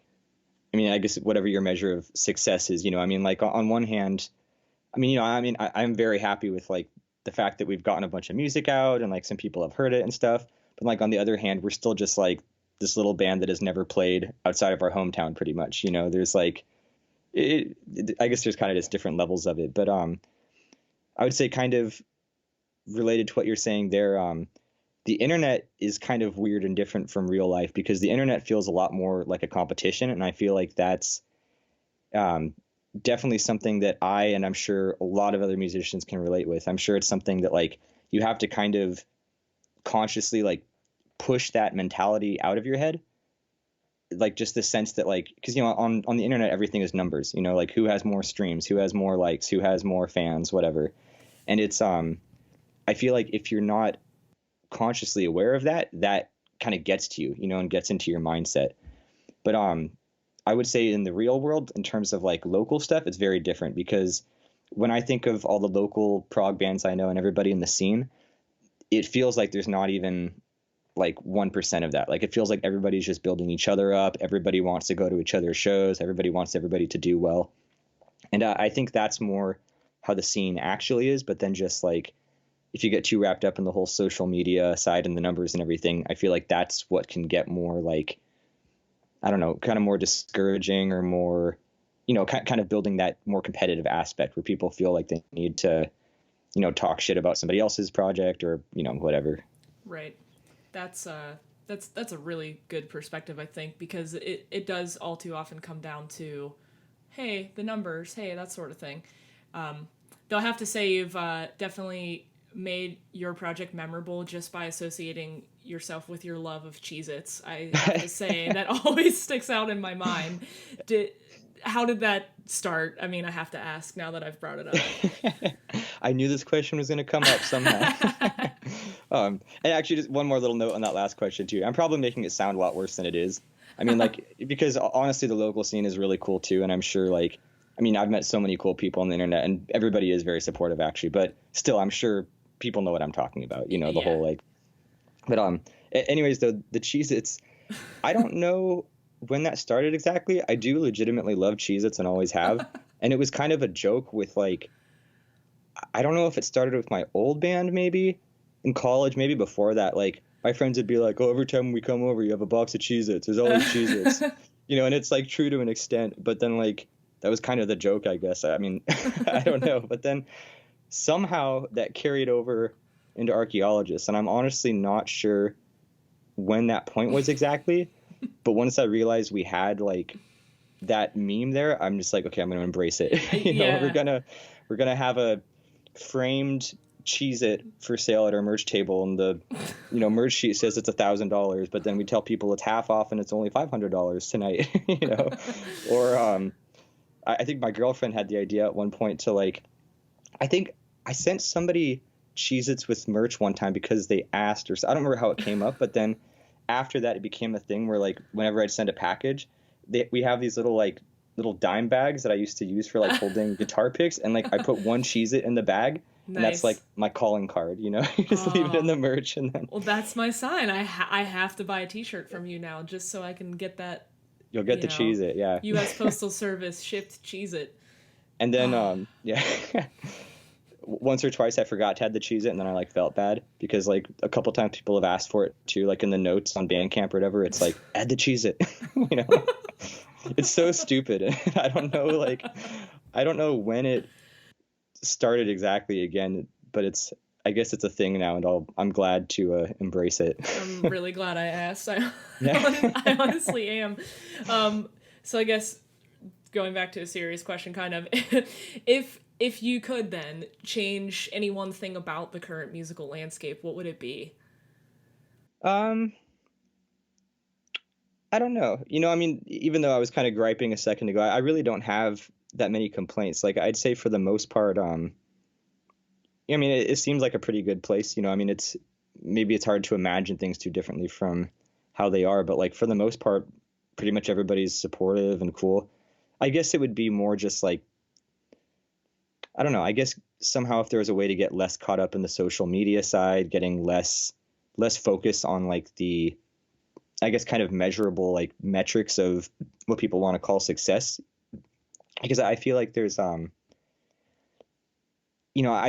[SPEAKER 2] I mean, I guess whatever your measure of success is, you know, I mean, like on one hand, I mean, you know, I mean, I'm very happy with like the fact that we've gotten a bunch of music out and like some people have heard it and stuff. But like on the other hand, we're still just like this little band that has never played outside of our hometown, pretty much. You know, there's like, I guess there's kind of just different levels of it. But I would say kind of related to what you're saying there. The internet is kind of weird and different from real life because the internet feels a lot more like a competition, and I feel like that's um, definitely something that and I'm sure a lot of other musicians can relate with. I'm sure it's something that like you have to kind of consciously like push that mentality out of your head, like just the sense that like because you know on the internet everything is numbers, you know, like who has more streams, who has more likes, who has more fans, whatever. And it's I feel like if you're not consciously aware of that, that kind of gets to you, and gets into your mindset. But I would say in the real world, in terms of like local stuff, it's very different, because when I think of all the local prog bands I know and everybody in the scene, it feels like there's not even like 1% of that. Like, it feels like everybody's just building each other up. Everybody wants to go to each other's shows. Everybody wants everybody to do well. And I think that's more how the scene actually is. But then just like, if you get too wrapped up in the whole social media side and the numbers and everything, I feel like that's what can get more like, I don't know, kind of more discouraging, or more, kind of building that more competitive aspect where people feel like they need to, talk shit about somebody else's project, or, whatever.
[SPEAKER 1] Right. That's a really good perspective, I think, because it does all too often come down to, hey, the numbers, hey, that sort of thing. Though I have to say, you've definitely made your project memorable just by associating yourself with your love of Cheez-Its. I have to say, that always sticks out in my mind. How did that start? I mean, I have to ask now that I've brought it up.
[SPEAKER 2] I knew this question was going to come up somehow. And actually, just one more little note on that last question too. I'm probably making it sound a lot worse than it is. I mean, like, because honestly, the local scene is really cool too. And I'm sure, like, I mean, I've met so many cool people on the internet, and everybody is very supportive actually, but still, I'm sure people know what I'm talking about, the whole, like, but, anyways, though, the Cheez-Its, I don't know when that started exactly. I do legitimately love Cheez-Its and always have. And it was kind of a joke with, like, I don't know if it started with my old band, maybe in college, maybe before that. Like, my friends would be like, oh, every time we come over, you have a box of Cheez-Its. There's always Cheez-Its, and it's like true to an extent. But then, like, that was kind of the joke, I guess. I mean, I don't know. But then somehow that carried over into Archaeologist. And I'm honestly not sure when that point was exactly. But once I realized we had, like, that meme there, I'm just like, okay, I'm going to embrace it. We're gonna have a framed Cheez-It for sale at our merch table, and the merch sheet says it's $1,000, but then we tell people it's half off and it's only $500 tonight. Or I think my girlfriend had the idea at one point to, like, I think I sent somebody Cheez-Its with merch one time because they asked, or I don't remember how it came up, but then after that it became a thing where, like, whenever I'd send a package, we have these little dime bags that I used to use for, like, holding guitar picks, and, like, I put one Cheez-It in the bag.
[SPEAKER 1] Nice.
[SPEAKER 2] And that's like my calling card, you just leave it in the merch, and then.
[SPEAKER 1] Well, that's my sign. I have to buy a T-shirt from you now, just so I can get that.
[SPEAKER 2] You'll get the Cheez-It, yeah.
[SPEAKER 1] U.S. Postal Service shipped Cheez-It.
[SPEAKER 2] And then, yeah. Once or twice I forgot to add the Cheez-It, and then I, like, felt bad because, like, a couple times people have asked for it too, like in the notes on Bandcamp or whatever. It's like, add the Cheez-It, It's so stupid. I don't know when it started exactly again, but I guess it's a thing now, and I'm glad to embrace it.
[SPEAKER 1] I'm really glad I asked. I honestly am. So I guess going back to a serious question, kind of, if you could then change any one thing about the current musical landscape, what would it be?
[SPEAKER 2] I don't know. I mean, even though I was kind of griping a second ago, I really don't have that many complaints. Like, I'd say for the most part, I mean, it seems like a pretty good place. I mean, maybe it's hard to imagine things too differently from how they are, but, like, for the most part, pretty much everybody's supportive and cool. I guess it would be more just like, I don't know. I guess somehow if there was a way to get less caught up in the social media side, getting less focus on, like, the, I guess, kind of measurable, like, metrics of what people want to call success. Because I feel like there's, I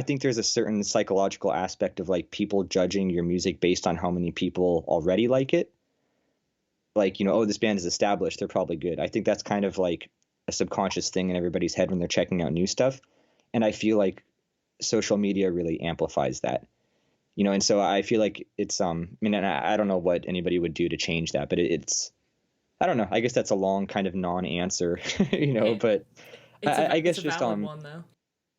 [SPEAKER 2] think there's a certain psychological aspect of, like, people judging your music based on how many people already like it. Like, oh, this band is established, they're probably good. I think that's kind of like a subconscious thing in everybody's head when they're checking out new stuff. And I feel like social media really amplifies that. And so I feel like it's, I mean, I don't know what anybody would do to change that, but it's, I don't know. I guess that's a long kind of non-answer, but I guess
[SPEAKER 1] it's a
[SPEAKER 2] just,
[SPEAKER 1] valid one, though.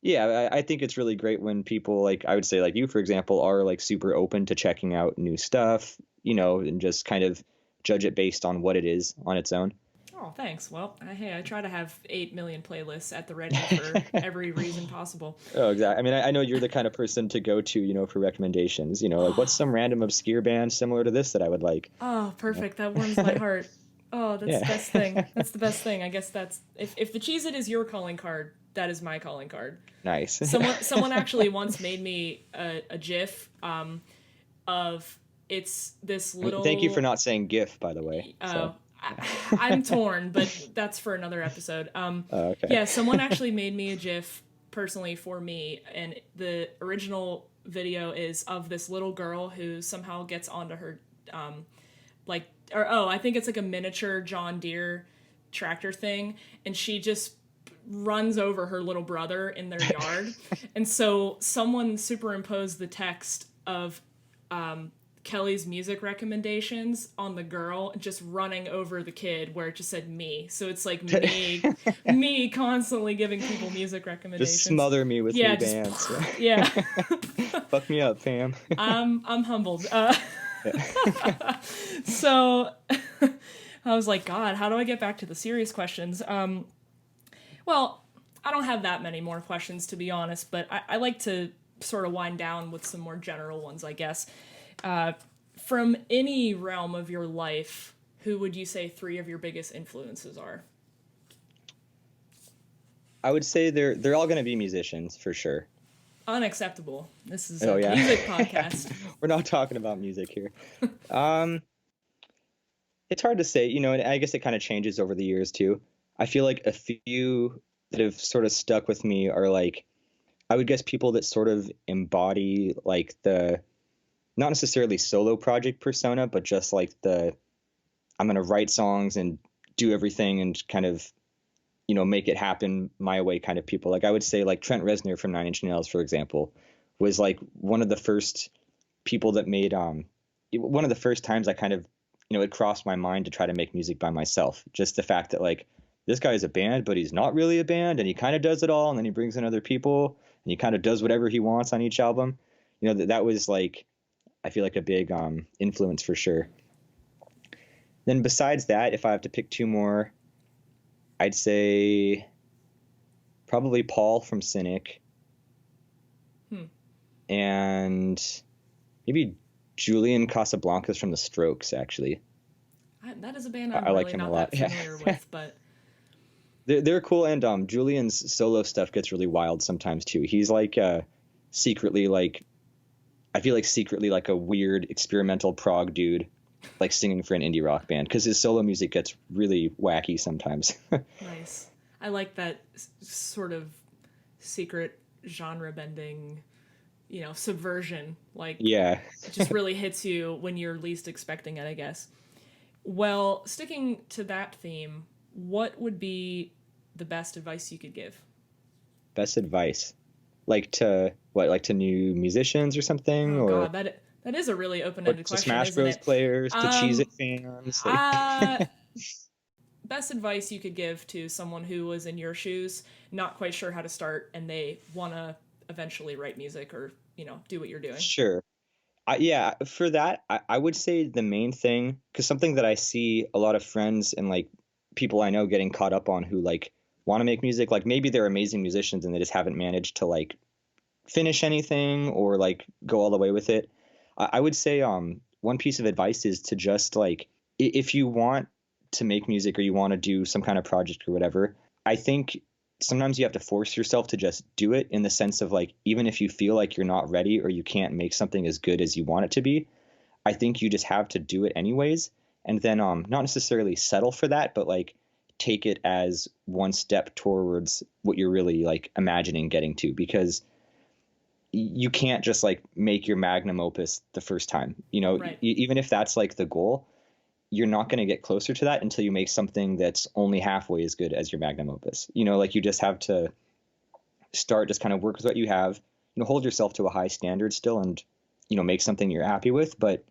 [SPEAKER 2] Yeah, I think it's really great when people, like, I would say, like you, for example, are, like, super open to checking out new stuff, and just kind of judge it based on what it is on its own.
[SPEAKER 1] Oh, thanks. Well, hey, I try to have 8 million playlists at the ready for every reason possible.
[SPEAKER 2] Oh, exactly. I mean, I know you're the kind of person to go to, for recommendations. Like what's some random obscure band similar to this that I would like?
[SPEAKER 1] Oh, perfect. That warms my heart. Oh, that's the
[SPEAKER 2] Yeah.
[SPEAKER 1] best thing. That's the best thing. I guess that's if the Cheez It is your calling card, that is my calling card.
[SPEAKER 2] Nice.
[SPEAKER 1] Someone actually once made me a GIF of it's this
[SPEAKER 2] Thank you for
[SPEAKER 1] little
[SPEAKER 2] not saying GIF, by the way. So,
[SPEAKER 1] oh I,
[SPEAKER 2] yeah.
[SPEAKER 1] I'm torn, but that's for another episode.
[SPEAKER 2] Oh, okay.
[SPEAKER 1] Yeah, someone actually made me a GIF personally for me, and the original video is of this little girl who somehow gets onto her like or oh I think it's like a miniature John Deere tractor thing, and she just runs over her little brother in their yard. And so someone superimposed the text of Kelly's music recommendations on the girl just running over the kid, where it just said me. So it's like me constantly giving people music recommendations.
[SPEAKER 2] Just smother me with new bands.
[SPEAKER 1] Yeah.
[SPEAKER 2] Fuck me up, fam.
[SPEAKER 1] I'm humbled. So I was like, God, how do I get back to the serious questions? Well, I don't have that many more questions, to be honest, but I like to sort of wind down with some more general ones, I guess. From any realm of your life, who would you say 3 of your biggest influences are?
[SPEAKER 2] I would say they're all going to be musicians for sure.
[SPEAKER 1] Unacceptable. This is a music podcast.
[SPEAKER 2] We're not talking about music here. It's hard to say, and I guess it kind of changes over the years too. I feel like a few that have sort of stuck with me are like, I would guess people that sort of embody like the, not necessarily solo project persona, but just like I'm going to write songs and do everything and kind of, make it happen my way kind of people. Like I would say like Trent Reznor from Nine Inch Nails, for example, was like one of the first people that made, one of the first times I kind of, it crossed my mind to try to make music by myself. Just the fact that like, this guy is a band, but he's not really a band, and he kind of does it all, and then he brings in other people, and he kind of does whatever he wants on each album. That was like, I feel like a big influence for sure. Then besides that, if I have to pick 2 more, I'd say probably Paul from Cynic, and maybe Julian Casablancas from The Strokes, actually.
[SPEAKER 1] That is a band I'm
[SPEAKER 2] I like
[SPEAKER 1] really
[SPEAKER 2] him
[SPEAKER 1] not
[SPEAKER 2] a lot.
[SPEAKER 1] that familiar with, but
[SPEAKER 2] they're cool, and Julian's solo stuff gets really wild sometimes too. He's like secretly like, I feel like secretly like a weird experimental prog dude, like singing for an indie rock band, because his solo music gets really wacky sometimes.
[SPEAKER 1] Nice. I like that sort of secret genre bending, subversion. Like,
[SPEAKER 2] Yeah.
[SPEAKER 1] it just really hits you when you're least expecting it, I guess. Well, sticking to that theme, what would be the best advice you could give?
[SPEAKER 2] Best advice, like to what, like to new musicians or something,
[SPEAKER 1] Oh
[SPEAKER 2] or
[SPEAKER 1] God, that is a really open-ended
[SPEAKER 2] to
[SPEAKER 1] question,
[SPEAKER 2] Smash
[SPEAKER 1] isn't
[SPEAKER 2] Bros.
[SPEAKER 1] it?
[SPEAKER 2] Players, to Cheez It fans. Like...
[SPEAKER 1] Best advice you could give to someone who was in your shoes, not quite sure how to start, and they want to eventually write music or, do what you're doing.
[SPEAKER 2] Sure. Yeah, for that, I would say the main thing, because something that I see a lot of friends and like people I know getting caught up on who like want to make music, like maybe they're amazing musicians and they just haven't managed to like finish anything or like go all the way with it. I would say one piece of advice is to just like, if you want to make music or you want to do some kind of project or whatever, I think sometimes you have to force yourself to just do it, in the sense of like, even if you feel like you're not ready or you can't make something as good as you want it to be, I think you just have to do it anyways. And then not necessarily settle for that, but like take it as one step towards what you're really like imagining getting to, because you can't just like make your magnum opus the first time,
[SPEAKER 1] Right.
[SPEAKER 2] Even if that's like the goal, you're not going to get closer to that until you make something that's only halfway as good as your magnum opus. Like you just have to start, just kind of work with what you have, hold yourself to a high standard still, and, make something you're happy with, but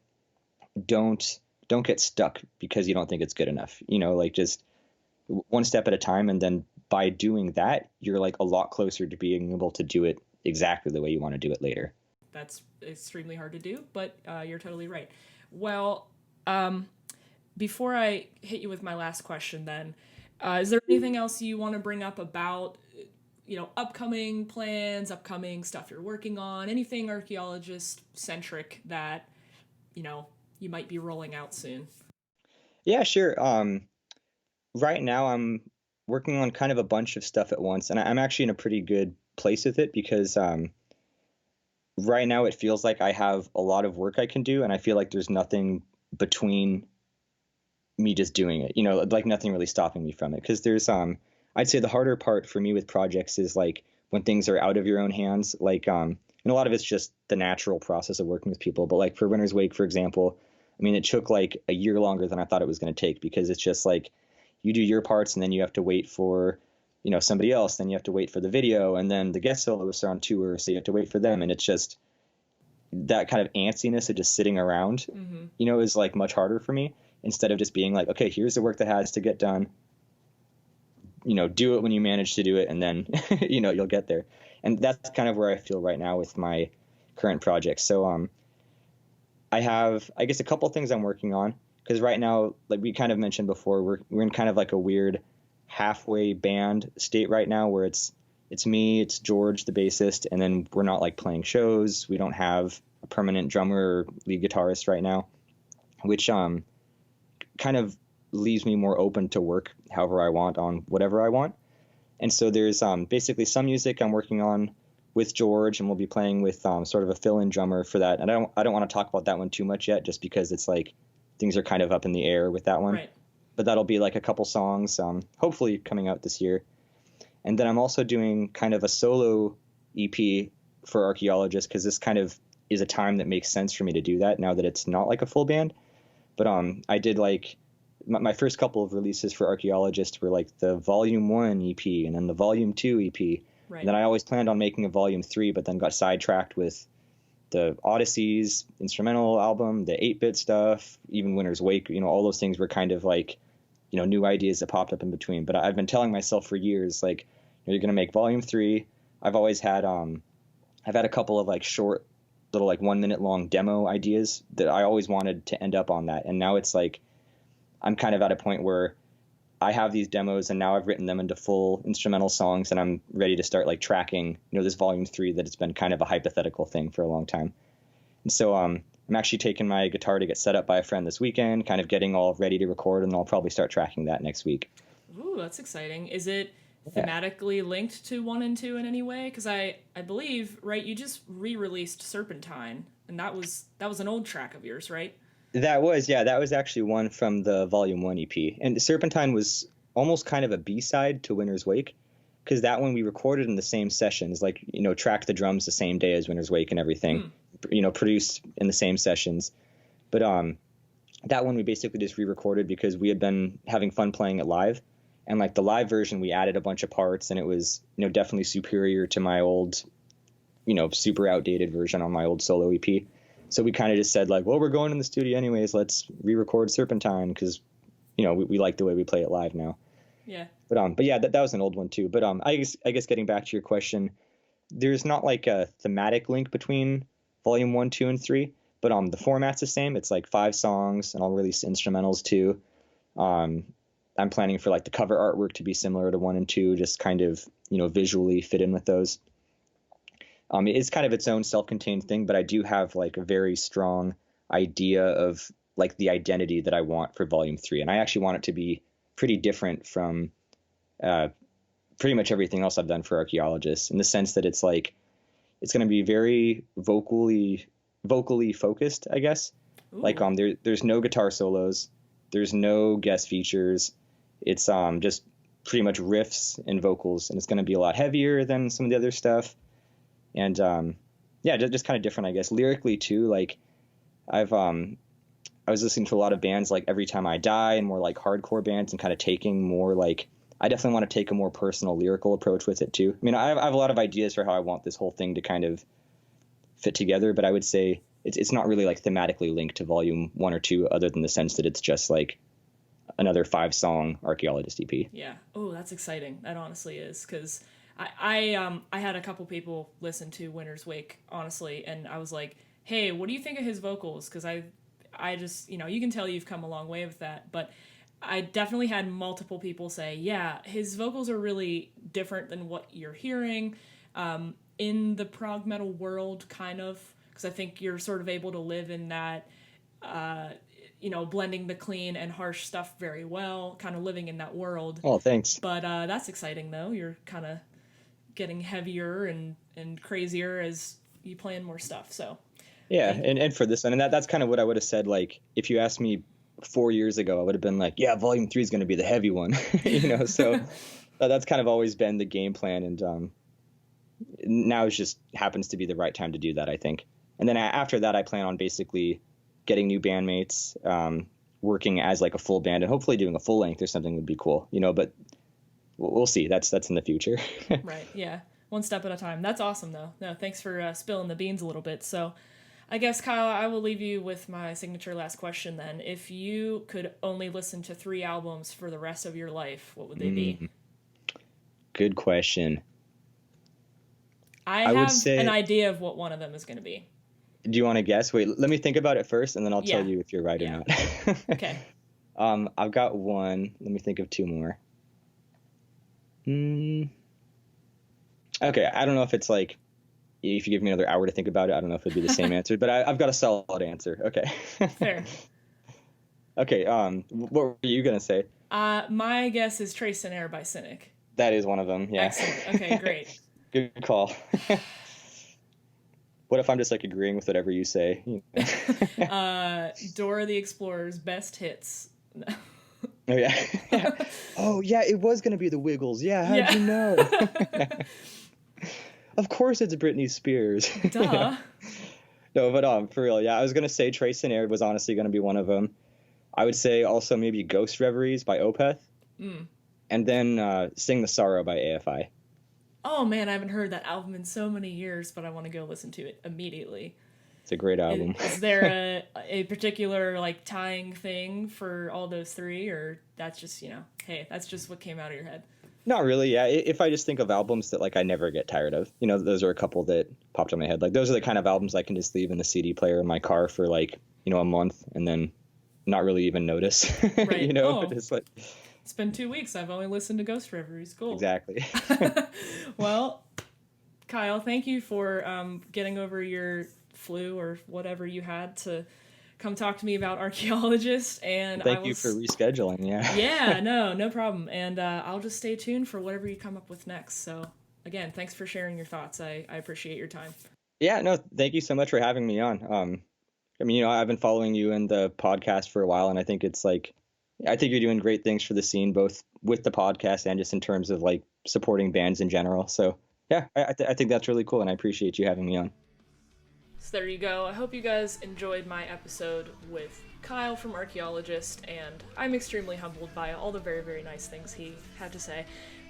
[SPEAKER 2] don't get stuck because you don't think it's good enough, like just one step at a time. And then by doing that, you're like a lot closer to being able to do it exactly the way you want to do it later.
[SPEAKER 1] That's extremely hard to do, but you're totally right. Well, before I hit you with my last question, then, is there anything else you want to bring up about, upcoming plans, upcoming stuff you're working on, anything archaeologist centric that, you know, you might be rolling out soon?
[SPEAKER 2] Yeah, sure. Right now I'm working on kind of a bunch of stuff at once, and I'm actually in a pretty good place with it because right now it feels like I have a lot of work I can do, and I feel like there's nothing between me just doing it, like nothing really stopping me from it. Because I'd say the harder part for me with projects is like when things are out of your own hands, like, and a lot of it's just the natural process of working with people. But like for Winter's Wake, for example, I mean, it took like a year longer than I thought it was going to take because it's just like you do your parts and then you have to wait for, somebody else, then you have to wait for the video, and then the guest soloists are on tour, so you have to wait for them, and it's just that kind of antsiness of just sitting around,
[SPEAKER 1] Mm-hmm.
[SPEAKER 2] is like much harder for me instead of just being like, okay, here's the work that has to get done. Do it when you manage to do it, and then, you'll get there. And that's kind of where I feel right now with my current project. So, I have, I guess, a couple things I'm working on because right now, like we kind of mentioned before, we're in kind of like a weird halfway band state right now where it's me, it's George, the bassist, and then we're not like playing shows. We don't have a permanent drummer or lead guitarist right now, which kind of leaves me more open to work however I want on whatever I want. And so there's basically some music I'm working on with George, and we'll be playing with sort of a fill-in drummer for that. And I don't want to talk about that one too much yet, just because it's like things are kind of up in the air with that one.
[SPEAKER 1] Right.
[SPEAKER 2] But that'll be like a couple songs, hopefully coming out this year. And then I'm also doing kind of a solo EP for Archaeologist because this kind of is a time that makes sense for me to do that now that it's not like a full band. But I did like my first couple of releases for Archaeologist were like the Volume 1 EP and then the Volume 2 EP.
[SPEAKER 1] Right.
[SPEAKER 2] And then I always planned on making a Volume 3, but then got sidetracked with the Odysseys instrumental album, the 8-bit stuff, even Winter's Wake. All those things were kind of like, new ideas that popped up in between. But I've been telling myself for years, like, you're going to make Volume 3. I've always had, I've had a couple of like short little like 1 minute long demo ideas that I always wanted to end up on that. And now it's like, I'm kind of at a point where I have these demos and now I've written them into full instrumental songs and I'm ready to start like tracking, this Volume 3 that it's been kind of a hypothetical thing for a long time. And so I'm actually taking my guitar to get set up by a friend this weekend, kind of getting all ready to record, and I'll probably start tracking that next week.
[SPEAKER 1] Ooh, that's exciting. Is it
[SPEAKER 2] Yeah.
[SPEAKER 1] thematically linked to 1 and 2 in any way? Because I believe, right, you just re-released Serpentine, and that was an old track of yours, right?
[SPEAKER 2] That was actually one from the Volume 1 EP. And Serpentine was almost kind of a B-side to Winter's Wake, because that one we recorded in the same sessions, like, tracked the drums the same day as Winter's Wake and everything, produced in the same sessions. But that one we basically just re-recorded because we had been having fun playing it live. And like the live version, we added a bunch of parts, and it was, definitely superior to my old, super outdated version on my old solo EP. So we kind of just said like, well, we're going in the studio anyways. Let's re-record Serpentine because, we like the way we play it live now.
[SPEAKER 1] Yeah.
[SPEAKER 2] But yeah, that was an old one too. But I guess getting back to your question, there's not like a thematic link between Volume 1, 2, and 3. But the format's the same. It's like 5 songs, and I'll release instrumentals too. I'm planning for like the cover artwork to be similar to 1 and 2, just kind of visually fit in with those. It's kind of its own self-contained thing, but I do have like a very strong idea of like the identity that I want for Volume 3, and I actually want it to be pretty different from pretty much everything else I've done for Archaeologists, in the sense that it's like it's going to be very vocally focused, I guess.
[SPEAKER 1] Ooh.
[SPEAKER 2] Like there's no guitar solos, there's no guest features. It's just pretty much riffs and vocals, and it's going to be a lot heavier than some of the other stuff. And yeah, just kind of different, I guess. Lyrically too, like I was listening to a lot of bands like Every Time I Die and more like hardcore bands, and kind of taking more like, I definitely want to take a more personal lyrical approach with it too. I mean, I have a lot of ideas for how I want this whole thing to kind of fit together, but I would say it's not really like thematically linked to Volume 1 or 2, other than the sense that it's just like another 5-song Archaeologist EP.
[SPEAKER 1] Yeah. Oh, that's exciting. That honestly is, because I had a couple people listen to Winter's Wake, honestly, and I was like, hey, what do you think of his vocals? Because I just, you can tell you've come a long way with that. But I definitely had multiple people say, yeah, his vocals are really different than what you're hearing in the prog metal world, kind of, because I think you're sort of able to live in that, blending the clean and harsh stuff very well, kind of living in that world.
[SPEAKER 2] Oh, thanks.
[SPEAKER 1] But that's exciting, though. You're kind of getting heavier and crazier as you plan more stuff. So
[SPEAKER 2] yeah, and for this one, and that's kind of what I would have said. Like, if you asked me 4 years ago, I would have been like, yeah, Volume 3 is going to be the heavy one, So that's kind of always been the game plan, and now it just happens to be the right time to do that, I think. And then after that, I plan on basically getting new bandmates, working as like a full band, and hopefully doing a full length or something would be cool, But we'll see. That's in the future.
[SPEAKER 1] Right. Yeah. One step at a time. That's awesome, though. No, thanks for spilling the beans a little bit. So I guess, Kyle, I will leave you with my signature last question then. If you could only listen to 3 albums for the rest of your life, what would they be?
[SPEAKER 2] Good question.
[SPEAKER 1] I would say an idea of what one of them is going to be.
[SPEAKER 2] Do you want to guess? Wait, let me think about it first, and then I'll tell you if you're right or not.
[SPEAKER 1] Okay.
[SPEAKER 2] I've got one. Let me think of 2 more. Okay, I don't know if it's like, if you give me another hour to think about it, I don't know if it'd be the same answer, but I've got a solid answer. Okay.
[SPEAKER 1] Fair.
[SPEAKER 2] Okay, what were you going to say?
[SPEAKER 1] My guess is Trace and Air by Cynic.
[SPEAKER 2] That is one of them, yeah.
[SPEAKER 1] Excellent. Okay, great.
[SPEAKER 2] Good call. What if I'm just like agreeing with whatever you say?
[SPEAKER 1] Dora the Explorer's Best Hits.
[SPEAKER 2] Oh, yeah. Oh, yeah, it was going to be the Wiggles. Yeah, how'd you know? Of course it's Britney Spears.
[SPEAKER 1] Duh.
[SPEAKER 2] No, but for real, yeah, I was going to say Trace and Air was honestly going to be one of them. I would say also maybe Ghost Reveries by Opeth. And then Sing the Sorrow by AFI.
[SPEAKER 1] Oh, man, I haven't heard that album in so many years, but I want to go listen to it immediately.
[SPEAKER 2] It's a great album.
[SPEAKER 1] Is there a particular, like, tying thing for all those 3, or that's just, hey, that's just what came out of your head?
[SPEAKER 2] Not really, yeah. If I just think of albums that, like, I never get tired of, those are a couple that popped in my head. Like, those are the kind of albums I can just leave in the CD player in my car for, like, a month and then not really even notice.
[SPEAKER 1] Right.
[SPEAKER 2] Just like...
[SPEAKER 1] It's been 2 weeks. I've only listened to Ghost Reveries. Cool.
[SPEAKER 2] Exactly.
[SPEAKER 1] Well, Kyle, thank you for getting over your flu or whatever you had to come talk to me about Archaeologist. And
[SPEAKER 2] thank you for rescheduling. Yeah.
[SPEAKER 1] Yeah, no problem. And I'll just stay tuned for whatever you come up with next. So again, thanks for sharing your thoughts. I appreciate your time.
[SPEAKER 2] Yeah, no, thank you so much for having me on. I've been following you in the podcast for a while, and I think you're doing great things for the scene, both with the podcast and just in terms of like supporting bands in general. So yeah, I think that's really cool, and I appreciate you having me on.
[SPEAKER 1] So there you go. I hope you guys enjoyed my episode with Kyle from Archaeologist, and I'm extremely humbled by all the very, very nice things he had to say.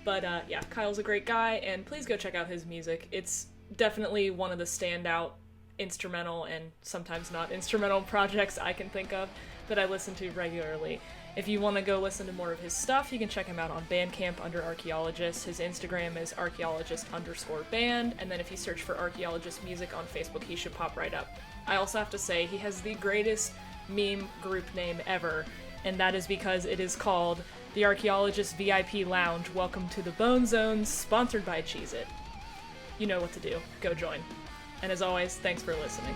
[SPEAKER 1] But yeah, Kyle's a great guy, and please go check out his music. It's definitely one of the standout instrumental and sometimes not instrumental projects I can think of that I listen to regularly. If you want to go listen to more of his stuff, you can check him out on Bandcamp under Archaeologist. His Instagram is archaeologist_band, and then if you search for Archaeologist Music on Facebook, he should pop right up. I also have to say, he has the greatest meme group name ever, and that is because it is called the Archaeologist VIP Lounge. Welcome to the Bone Zones, sponsored by Cheez-It. You know what to do. Go join. And as always, thanks for listening.